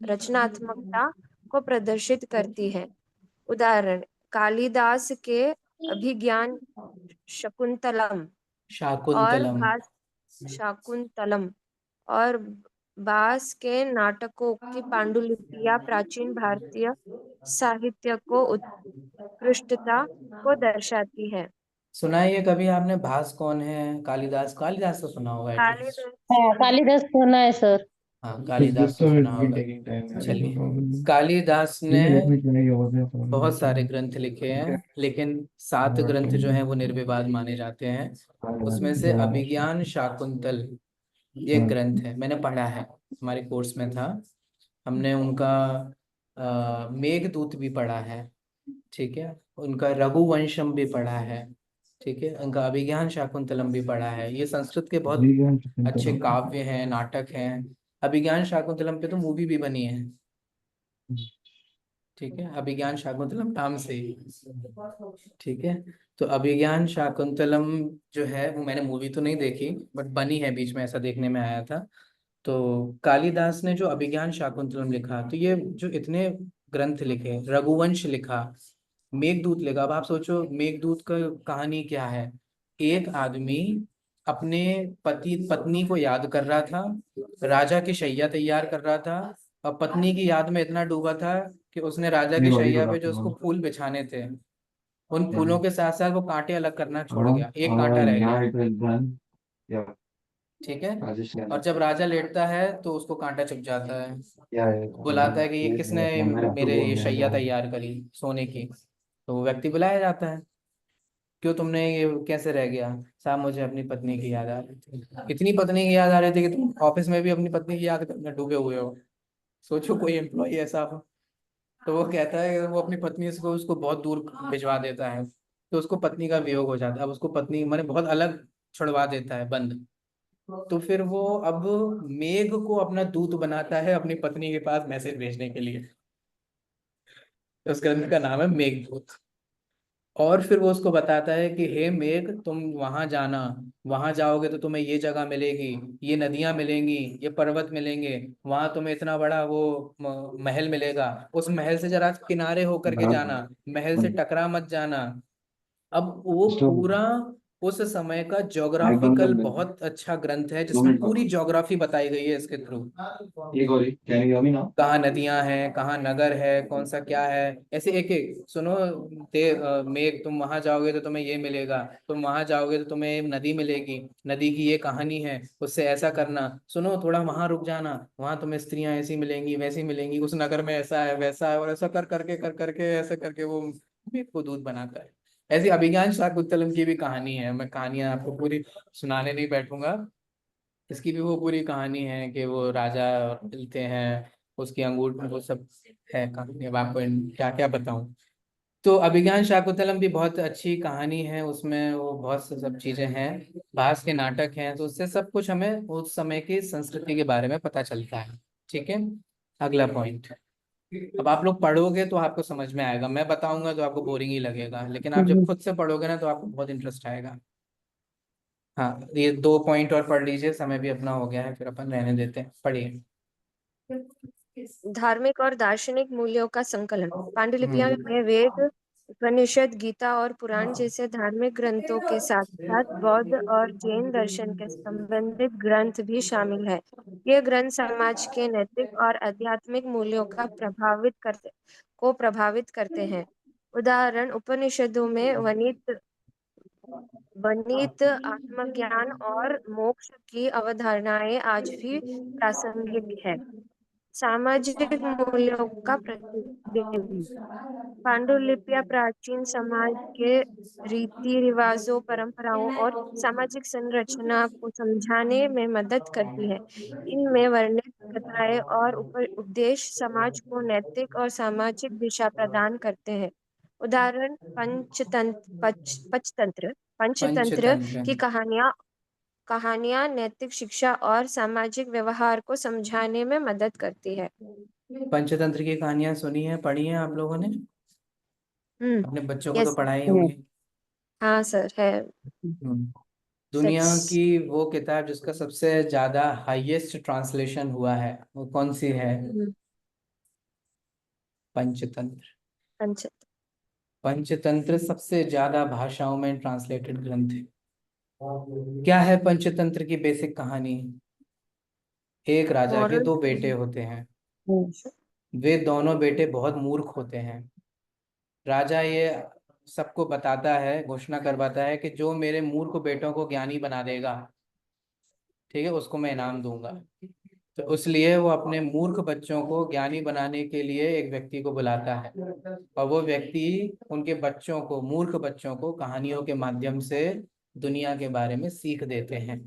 Speaker 3: रचनात्मकता को प्रदर्शित करती है। उदाहरण, कालिदास के अभिज्ञान शकुंतलम और
Speaker 1: शाकुंतलम।
Speaker 3: भास शाकुंतलम और बास के नाटकों की पांडुलिपियां प्राचीन भारतीय साहित्य को उत्कृष्टता को दर्शाती है।
Speaker 1: सुना है ये कभी आपने? भास कौन है? कालिदास, कालिदास तो सुना होगा एटलीस्ट।
Speaker 3: कालिदास
Speaker 2: हाँ, कालिदास होना है सर।
Speaker 1: हाँ,
Speaker 4: It's
Speaker 1: कालिदास
Speaker 4: just
Speaker 1: तो
Speaker 4: so
Speaker 1: सुना
Speaker 4: it's been
Speaker 1: होगा।
Speaker 4: taking time यार, ये तो
Speaker 1: चलिए,
Speaker 4: प्रॉब्लम है।
Speaker 1: कालिदास ने
Speaker 4: ठीक है, let me try over there for a
Speaker 1: बहुत सारे
Speaker 4: second।
Speaker 1: ग्रंथ लिखे
Speaker 4: ठीक है।
Speaker 1: हैं, लेकिन 7
Speaker 4: और
Speaker 1: ग्रंथ जो
Speaker 4: तुम
Speaker 1: हैं वो निर्विवाद माने जाते हैं। उसमें से
Speaker 4: जरा
Speaker 1: अभिज्ञान शाकुंतल ये एक ग्रंथ है, मैंने पढ़ा है, हमारे कोर्स में था। हमने उनका मेघदूत भी पढ़ा है। ठीक है, उनका रघुवंशम भी पढ़ा है। ठीक है, उनका अभिज्ञान शाकुंतलम भी पढ़ा है। ये संस्कृत के बहुत
Speaker 4: जी हम चिंता
Speaker 1: अच्छे
Speaker 4: करो।
Speaker 1: काव्य हैं, नाटक हैं। अभिज्ञान शाकुंतलम पे तो मूवी भी बनी है। ठीक है, अभिज्ञान शाकुंतलम नाम से ही। ठीक है, तो अभिज्ञान शाकुंतलम जो है वो मैंने मूवी तो नहीं देखी, बट बनी है बीच में, ऐसा देखने में आया था। तो कालिदास ने जो अभिज्ञान शाकुंतलम लिखा, तो ये जो इतने ग्रंथ लिखे, रघुवंश लिखा, मेघदूत लिखा। अब आप सोचो, मेघदूत का कहानी क्या है? एक आदमी अपने पति पत्नी को याद कर रहा था, राजा की शैया तैयार कर रहा था, और पत्नी की याद में इतना डूबा था कि उसने राजा की
Speaker 4: 이거
Speaker 1: शैया
Speaker 4: 이거
Speaker 1: पे जो उसको
Speaker 4: 나쁘고.
Speaker 1: फूल बिछाने थे, उन फूलों के साथ साथ वो कांटे अलग करना छोड़
Speaker 4: 어?
Speaker 1: गया, एक कांटा रह गया।
Speaker 4: 일단 야,
Speaker 1: ठीक है।
Speaker 4: 아저씨가
Speaker 1: और जब राजा लेटता है तो उसको कांटा चुभ जाता है,
Speaker 4: 야,
Speaker 1: बुलाता है कि ये किसने
Speaker 4: 옛날에
Speaker 1: मेरे
Speaker 4: 아프고
Speaker 1: ये शैया
Speaker 4: 내가
Speaker 1: तैयार करी सोने की। तो वो व्यक्ति बुलाया जाता है, क्यों तुमने ये कैसे रह गया? साहब मुझे अपनी पत्नी की याद आ रही थी। इतनी पत्नी की याद आ रही थी कि तुम ऑफिस में भी अपनी पत्नी की याद में डूबे हुए हो। सोचो कोई एम्प्लॉय ऐसा हो। तो वो कहता है कि वो अपनी पत्नी से उसको बहुत दूर भिजवा देता है, तो उसको पत्नी का वियोग हो जाता है। अब उसको पत्नी माने बहुत अलग छुड़वा देता है बंद। तो फिर वो अब मेघ को अपना दूत बनाता है अपनी पत्नी के पास मैसेज भेजने के लिए। उस ग्रंथ का नाम है मेघदूत। और फिर वो उसको बताता है कि हे मेघ, तुम वहां जाना, वहां जाओगे तो तुम्हें ये जगह मिलेगी, ये नदियां मिलेंगी, ये पर्वत मिलेंगे, वहां तुम्हें इतना बड़ा वो महल मिलेगा। उस महल से जरा किनारे होकर के
Speaker 4: 나
Speaker 1: जाना, महल से टकरा मत जाना। अब वो
Speaker 4: 좀
Speaker 1: पूरा उस समय का ज्योग्राफिकल
Speaker 4: 알건데
Speaker 1: बहुत अच्छा ग्रंथ है, जिसमें
Speaker 4: 너무
Speaker 1: पूरी ज्योग्राफी बताई गई है इसके थ्रू।
Speaker 4: 이 거리 개념이나
Speaker 1: कहाँ नदियां हैं, कहाँ नगर है, कौन सा क्या है, ऐसे एक एक सुनो। मेघ, तुम वहां जाओगे तो तुम्हें ये मिलेगा, तुम वहां जाओगे तो तुम्हें नदी मिलेगी, नदी की ये कहानी है, उससे ऐसा करना, सुनो थोड़ा वहां रुक जाना, वहां तुम्हें स्त्रियां ऐसी मिलेंगी वैसी मिलेंगी, उस नगर में ऐसा है वैसा है, और ऐसा कर करके ऐसे करके वो मेघ को दूध बनाता है। ऐसी अभिज्ञान शाकुंतलम की भी कहानी है। मैं कहानियां आपको पूरी सुनाने नहीं बैठूंगा। इसकी भी वो पूरी कहानी है कि वो राजा मिलते हैं, उसकी अंगूठी, वो सब है कहानी। अब आपको क्या क्या बताऊं। तो अभिज्ञान शाकुंतलम भी बहुत अच्छी कहानी है, उसमें वो बहुत सी सब चीजें हैं, भास के नाटक हैं, तो उससे सब कुछ हमें उस समय की संस्कृति के बारे में पता चलता है। ठीक है। अगला पॉइंट। अब आप लोग पढ़ोगे तो आपको समझ में आएगा, मैं बताऊंगा तो आपको बोरिंग ही लगेगा, लेकिन आप जब खुद से पढ़ोगे ना तो आपको बहुत इंटरेस्ट आएगा। हाँ, ये 2 पॉइंट और पढ़ लीजिए, समय भी अपना हो गया है, फिर अपन रहने देते हैं, पढ़िए।
Speaker 3: धार्मिक और दार्शनिक मूल्यों का संकलन। पांडुलिपियां
Speaker 1: हम्म।
Speaker 3: में वेद, उपनिषद, गीता और पुराण जैसे धार्मिक ग्रंथों के साथ साथ बौद्ध और जैन दर्शन के संबंधित ग्रंथ भी शामिल है। ये ग्रंथ समाज के नैतिक और आध्यात्मिक मूल्यों को प्रभावित करते हैं। उदाहरण, उपनिषदों में वर्णित आत्मज्ञान और मोक्ष की अवधारणाएं आज भी प्रासंगिक है। सामाजिक मूल्यों का प्रतिबिंब। पांडुलिपियां प्राचीन समाज के रीति रिवाजों, परंपराओं और सामाजिक संरचना को समझाने में मदद करती है। इनमें वर्णित कथाएं और उपदेश समाज को नैतिक और सामाजिक दिशा प्रदान करते हैं। उदाहरण, पंचतंत्र पंचतंत्र
Speaker 1: पंचतंत्र।
Speaker 3: की कहानियां नैतिक शिक्षा और सामाजिक व्यवहार को समझाने में मदद करती है।
Speaker 1: पंचतंत्र की कहानियां सुनी है, पढ़ी है आप लोगों ने?
Speaker 3: हम्म।
Speaker 1: अपने बच्चों को तो
Speaker 3: यस।
Speaker 1: पढ़ाई
Speaker 2: हम्म।
Speaker 1: होंगी।
Speaker 3: हाँ सर, है।
Speaker 1: दुनिया
Speaker 3: सिक्स।
Speaker 1: की वो किताब जिसका सबसे ज्यादा हाईएस्ट ट्रांसलेशन हुआ है, वो कौन सी है? पंचतंत्र।
Speaker 3: पंच।
Speaker 1: पंचतंत्र सबसे ज्यादा भाषाओं में ट्रांसलेटेड ग्रंथ है। क्या है पंचतंत्र की बेसिक कहानी? एक राजा के
Speaker 3: मॉरल।
Speaker 1: 2 बेटे होते हैं।
Speaker 2: हम्म।
Speaker 1: वे दोनों बेटे बहुत मूर्ख होते हैं। राजा ये सबको बताता है, घोषणा करवाता है कि जो मेरे मूर्ख बेटों को ज्ञानी बना देगा, ठीक है, उसको मैं इनाम दूंगा। तो इसलिए वो अपने मूर्ख बच्चों को ज्ञानी बनाने के लिए एक व्यक्ति को बुलाता है, और वो व्यक्ति उनके बच्चों को, मूर्ख बच्चों को कहानियों के माध्यम से दुनिया के बारे में सीख देते हैं।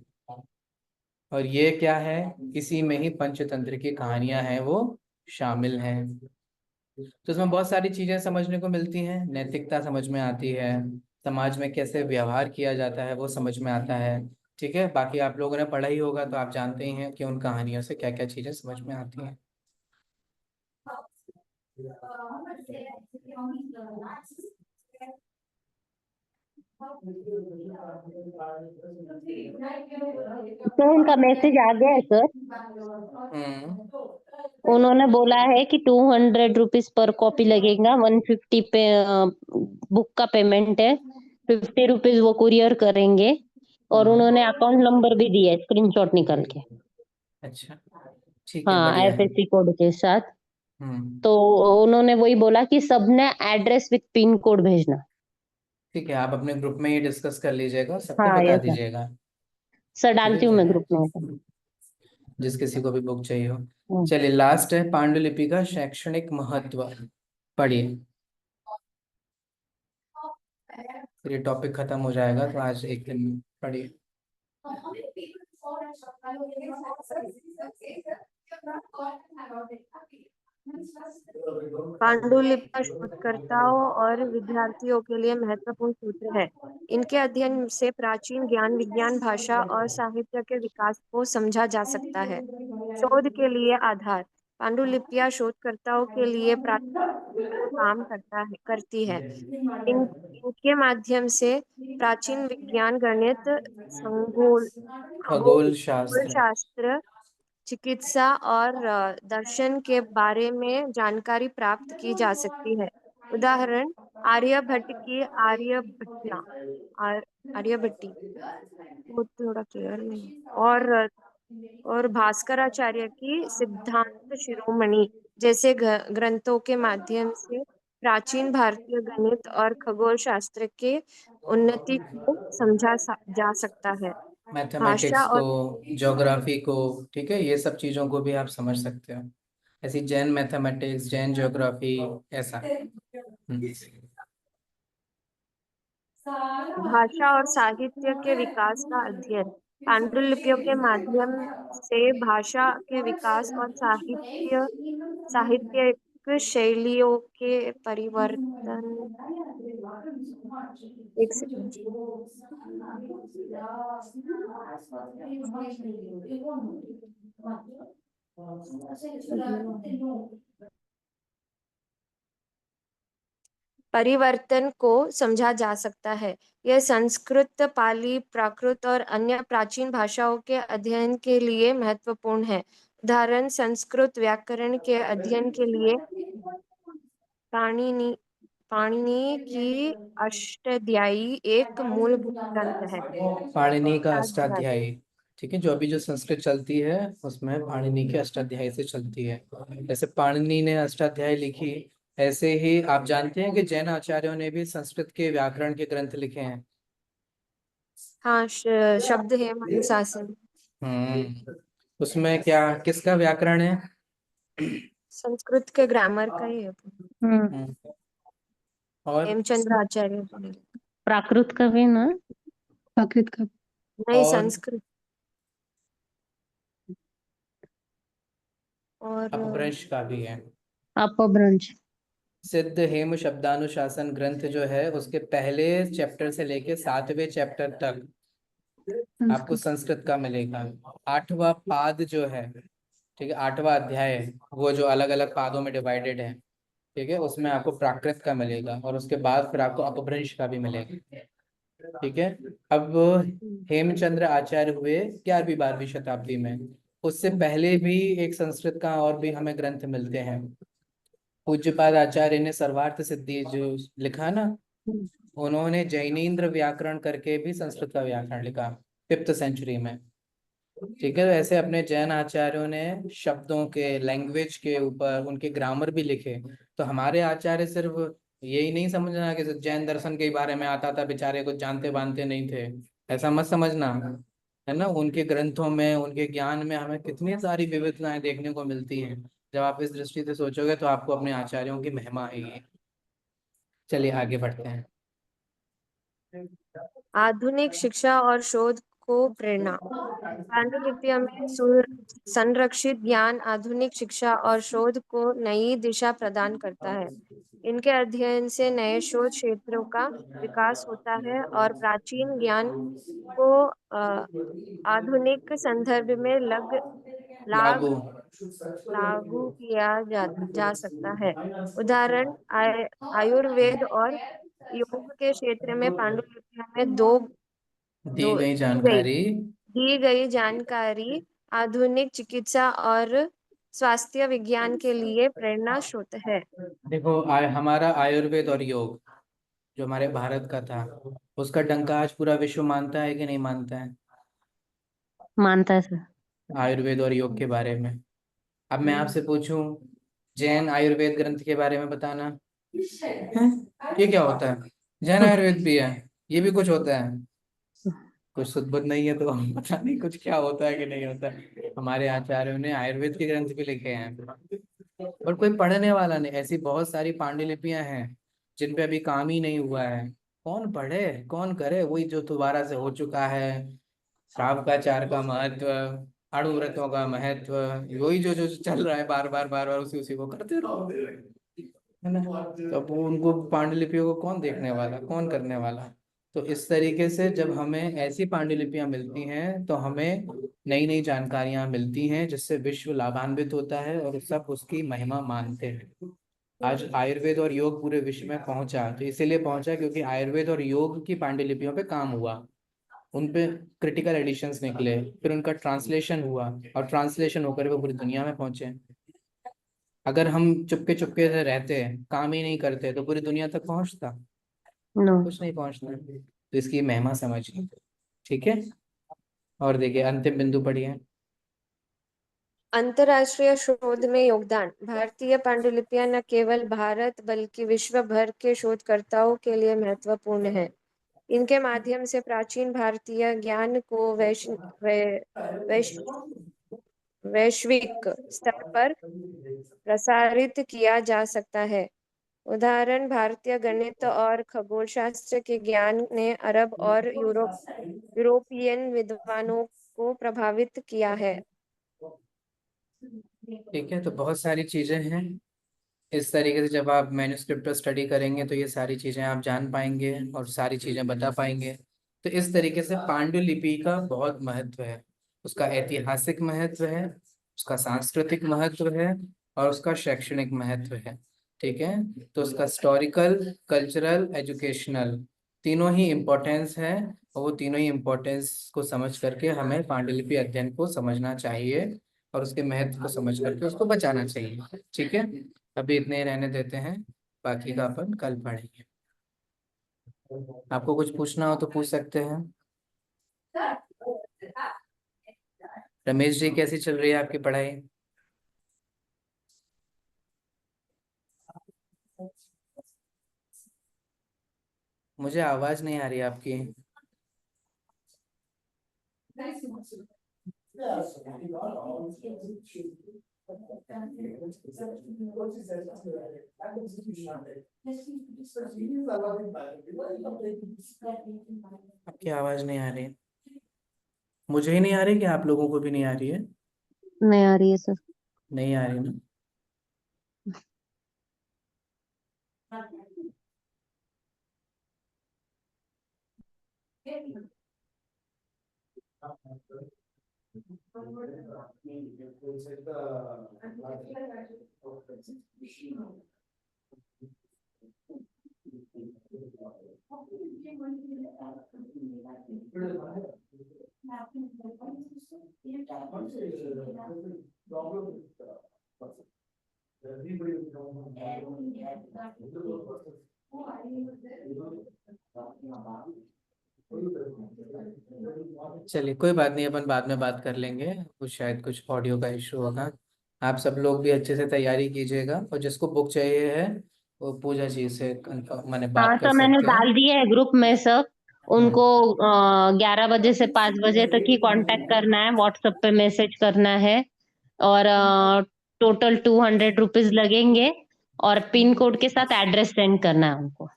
Speaker 1: और ये क्या है, इसी में ही पंचतंत्र की कहानियां हैं वो शामिल हैं। तो इसमें बहुत सारी चीजें समझने को मिलती हैं, नैतिकता समझ में आती है, समाज में कैसे व्यवहार किया जाता है वो समझ में आता है। ठीक है, बाकी आप लोगों ने पढ़ा ही होगा तो आप जानते ही हैं कि उन कहानियों से क्या क्या चीजें समझ में आती हैं।
Speaker 2: तो उनका मैसेज आ गया है सर।
Speaker 1: हम्म।
Speaker 2: उन्होंने बोला है कि 200 रुपीज पर कॉपी लगेगा, 150 पे बुक का पेमेंट है, 50 रुपीज वो कुरियर करेंगे। और उन्होंने अकाउंट नंबर भी दिया है स्क्रीनशॉट निकल के।
Speaker 1: अच्छा, ठीक है,
Speaker 2: हाँ,
Speaker 1: बढ़िया है।
Speaker 2: IFSC कोड के साथ।
Speaker 1: हम्म,
Speaker 2: तो उन्होंने वही बोला कि सबने एड्रेस विथ पिन कोड भेजना।
Speaker 1: ठीक है, आप अपने ग्रुप में ये डिस्कस कर लीजिएगा, सबको
Speaker 2: हाँ
Speaker 1: बता
Speaker 2: यस सर।
Speaker 1: दीजिएगा।
Speaker 2: सर
Speaker 1: ठीक है
Speaker 2: डालती हूँ मैं ग्रुप में।
Speaker 1: सर, जिस किसी को भी बुक चाहिए हो।
Speaker 2: हम्म।
Speaker 1: चलिए, लास्ट है पांडुलिपि का शैक्षणिक महत्व। पढ़िए, फिर ये टॉपिक खत्म हो जाएगा, तो आज एक दिन में पढ़िए।
Speaker 3: पांडुलिपि का शोधकर्ताओं और विद्यार्थियों के लिए महत्वपूर्ण सूत्र है। इनके अध्ययन से प्राचीन ज्ञान, विज्ञान, भाषा और साहित्य के विकास को समझा जा सकता है। शोध के लिए आधार। पांडुलिपियां शोधकर्ताओं के लिए प्राथमिक काम करती है। इनके माध्यम से प्राचीन विज्ञान, गणित,
Speaker 1: खगोल
Speaker 3: खगोल
Speaker 1: शास्त्र।
Speaker 3: शास्त्र, चिकित्सा और दर्शन के बारे में जानकारी प्राप्त की जा सकती है। उदाहरण, आर्यभट्ट की आर्यभट्टी, वो थोड़ा क्लियर नहीं है। और भास्कराचार्य की सिद्धांत शिरोमणि जैसे ग्रंथों के माध्यम से प्राचीन भारतीय गणित और खगोल शास्त्र के उन्नति को जा सकता है। भाषा
Speaker 1: मैथमेटिक्स को,
Speaker 3: और
Speaker 1: ज्योग्राफी को, ठीक है, ये सब चीज़ों को भी आप समझ सकते हो। ऐसी जैन मैथमेटिक्स, जैन ज्योग्राफी, ऐसा।
Speaker 3: भाषा और साहित्य के विकास का अध्ययन। पांडुलिपियों के माध्यम से भाषा के विकास और साहित्यिक शैलियों के परिवर्तन। एक सेकंड। परिवर्तन को समझा जा सकता है। यह संस्कृत, पाली, प्राकृत और अन्य प्राचीन भाषाओं के अध्ययन के लिए महत्वपूर्ण है। उदाहरण, संस्कृत व्याकरण के अध्ययन के लिए पाणिनि पाणिनि की अष्टाध्यायी एक मूलभूत ग्रंथ है।
Speaker 1: पाणिनि का
Speaker 3: अष्टाध्यायी।
Speaker 1: अष्टाध्यायी, ठीक है, जो अभी जो संस्कृत चलती है उसमें पाणिनि के अष्टाध्यायी से चलती है। जैसे पाणिनि ने अष्टाध्यायी लिखी, ऐसे ही आप जानते हैं कि जैन आचार्यों ने भी संस्कृत के व्याकरण के ग्रंथ लिखे हैं।
Speaker 3: हाँ, शब्द है मनुशासन।
Speaker 1: उसमें क्या, किसका व्याकरण है?
Speaker 3: संस्कृत के ग्रामर का ही है।
Speaker 1: हम्म, और
Speaker 3: हेमचंद्र आचार्य जी ने।
Speaker 2: प्राकृत का भी ना। प्राकृत का।
Speaker 3: नहीं,
Speaker 1: और
Speaker 3: संस्कृत। और
Speaker 1: अपभ्रंश का भी है।
Speaker 2: अपभ्रंश।
Speaker 1: सिद्ध हेम शब्दानुशासन ग्रंथ जो है, उसके पहले चैप्टर से लेके 7वें चैप्टर तक आपको संस्कृत का मिलेगा। 8वां पाद जो है, ठीक है, 8वां अध्याय है, वो जो अलग अलग पादों में डिवाइडेड है, ठीक है, उसमें आपको प्राकृत का मिलेगा, और उसके बाद फिर आपको अपभ्रंश का भी मिलेगा। ठीक है। अब हेमचंद्र आचार्य हुए 11वीं 12वीं शताब्दी में। उससे पहले भी एक संस्कृत का और भी हमें ग्रंथ मिलते हैं। पूज्यपाद आचार्य ने सर्वार्थ सिद्धि जो लिखा ना, उन्होंने जैनेन्द्र व्याकरण करके भी संस्कृत का व्याकरण लिखा 5th सेंचुरी में। ठीक है, ऐसे अपने जैन आचार्यों ने शब्दों के, लैंग्वेज के ऊपर उनके ग्रामर भी लिखे। तो हमारे आचार्य सिर्फ यही नहीं समझना कि जैन दर्शन के बारे में आता था, बेचारे कुछ जानते बानते नहीं थे, ऐसा मत समझना, है ना। उनके ग्रंथों में, उनके ज्ञान में हमें कितनी सारी विविधताएं देखने को मिलती हैं। जब आप इस दृष्टि से सोचोगे तो आपको अपने आचार्यों की महिमा आएगी। चलिए आगे बढ़ते हैं।
Speaker 3: आधुनिक शिक्षा और शोध को प्रेरणा। पांडुलिपियों में संरक्षित ज्ञान आधुनिक शिक्षा और शोध को नई दिशा प्रदान करता है। इनके अध्ययन से नए शोध क्षेत्रों का विकास होता है और प्राचीन ज्ञान को आधुनिक संदर्भ में लाग
Speaker 1: लागू।
Speaker 3: लागू किया जा सकता है। उदाहरण, आयुर्वेद और योग के क्षेत्र में पांडुलिपियों में
Speaker 1: दी गई
Speaker 3: दी गई
Speaker 1: जानकारी।
Speaker 3: दी गई जानकारी आधुनिक चिकित्सा और स्वास्थ्य विज्ञान के लिए प्रेरणा स्रोत है।
Speaker 1: देखो, हमारा आयुर्वेद और योग जो हमारे भारत का था, उसका डंका आज पूरा विश्व मानता है कि नहीं मानता है,
Speaker 2: मानता है सर।
Speaker 1: आयुर्वेद और योग के बारे में। अब मैं आपसे पूछूं, जैन आयुर्वेद ग्रंथ के बारे में बताना। हैं? ये क्या होता है? जैन आयुर्वेद भी है, ये भी कुछ होता है? कुछ सुध-बुध नहीं है तो पता नहीं कुछ क्या होता है कि नहीं होता है। हमारे आचार्यों ने आयुर्वेद के ग्रंथ भी लिखे हैं, और कोई पढ़ने वाला नहीं। ऐसी बहुत सारी पांडुलिपियां हैं जिन पे अभी काम ही नहीं हुआ है। कौन पढ़े, कौन करे? वही जो दोबारा से हो चुका है, श्रावकाचार का महत्व, अणुव्रतों का महत्व, वही जो जो चल रहा है, बार बार बार बार उसी उसी को करते रहो, है ना? तो अब वो उनको पांडुलिपियों को कौन देखने वाला, कौन करने वाला? तो इस तरीके से जब हमें ऐसी पांडुलिपियां मिलती हैं तो हमें नई नई जानकारियां मिलती हैं, जिससे विश्व लाभान्वित होता है और सब उसकी महिमा मानते हैं। आज आयुर्वेद और योग पूरे विश्व में पहुंचा, तो इसीलिए पहुंचा क्योंकि आयुर्वेद और योग की पांडुलिपियों पे काम हुआ, उन पे क्रिटिकल एडिशंस निकले, फिर उनका ट्रांसलेशन हुआ, और ट्रांसलेशन होकर वो पूरी दुनिया में पहुंचे। अगर हम चुपके चुपके से रहते, काम ही नहीं करते, तो पूरी दुनिया तक पहुंचता?
Speaker 2: नो।
Speaker 1: कुछ नहीं पहुंचना। तो इसकी महिमा समझिए, ठीक है? और देखिए अंतिम बिंदु पढ़िए।
Speaker 3: अंतर्राष्ट्रीय शोध में योगदान। भारतीय पांडुलिपियां न केवल भारत बल्कि विश्व भर के शोधकर्ताओं के लिए महत्वपूर्ण है। इनके माध्यम से प्राचीन भारतीय ज्ञान को वैश, वैश्विक स्तर पर प्रसारित किया जा सकता है। उदाहरण, भारतीय गणित और खगोलशास्त्र के ज्ञान ने अरब और यूरोपियन विद्वानों को प्रभावित किया है।
Speaker 1: ठीक है, तो बहुत सारी चीजें हैं। इस तरीके से जब आप मैन्युस्क्रिप्ट पर स्टडी करेंगे तो ये सारी चीज़ें आप जान पाएंगे और सारी चीज़ें बता पाएंगे। तो इस तरीके से पांडुलिपि का बहुत महत्व है। उसका ऐतिहासिक महत्व है, उसका सांस्कृतिक महत्व है, और उसका शैक्षणिक महत्व है। ठीक है, तो उसका हिस्टोरिकल, कल्चरल, एजुकेशनल, तीनों ही इम्पोर्टेंस है। और वो तीनों ही इम्पोर्टेंस को समझ करके हमें पांडुलिपि अध्ययन को समझना चाहिए, और उसके महत्व को समझ करके उसको बचाना चाहिए। ठीक है, अभी इतने ही रहने देते हैं, बाकी का अपन कल पढ़ेंगे। आपको कुछ पूछना हो तो पूछ सकते हैं। रमेश जी, कैसी चल रही है आपकी पढ़ाई? मुझे आवाज नहीं आ रही आपकी। आपकी आवाज नहीं आ रही। मुझे ही नहीं आ रही कि आप लोगों को भी नहीं आ रही है?
Speaker 2: नहीं आ रही है सर।
Speaker 1: नहीं आ रही ना? चलिए कोई बात नहीं, अपन बाद में बात कर लेंगे। कुछ शायद कुछ ऑडियो का इशू होगा। आप सब लोग भी अच्छे से तैयारी कीजिएगा, और जिसको बुक चाहिए है वो पूजा जी से मैंने
Speaker 2: हाँ
Speaker 1: बात कर
Speaker 2: सर, मैंने
Speaker 1: सकते हैं।
Speaker 2: डाल दिया है ग्रुप में सब।
Speaker 1: हाँ।
Speaker 2: उनको 11 बजे से 5 बजे तक ही कांटेक्ट करना है, व्हाट्सएप पे मैसेज करना है। और टोटल 200 रुपीज लगेंगे, और पिन कोड के साथ एड्रेस सेंड करना है उनको।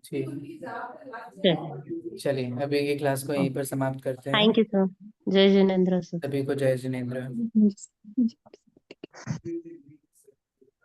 Speaker 1: ठीक, चलिए अभी की क्लास को यहीं पर समाप्त करते हैं।
Speaker 2: Thank you sir. जय जिनेन्द्र सर।
Speaker 1: सभी को जय जिनेन्द्र।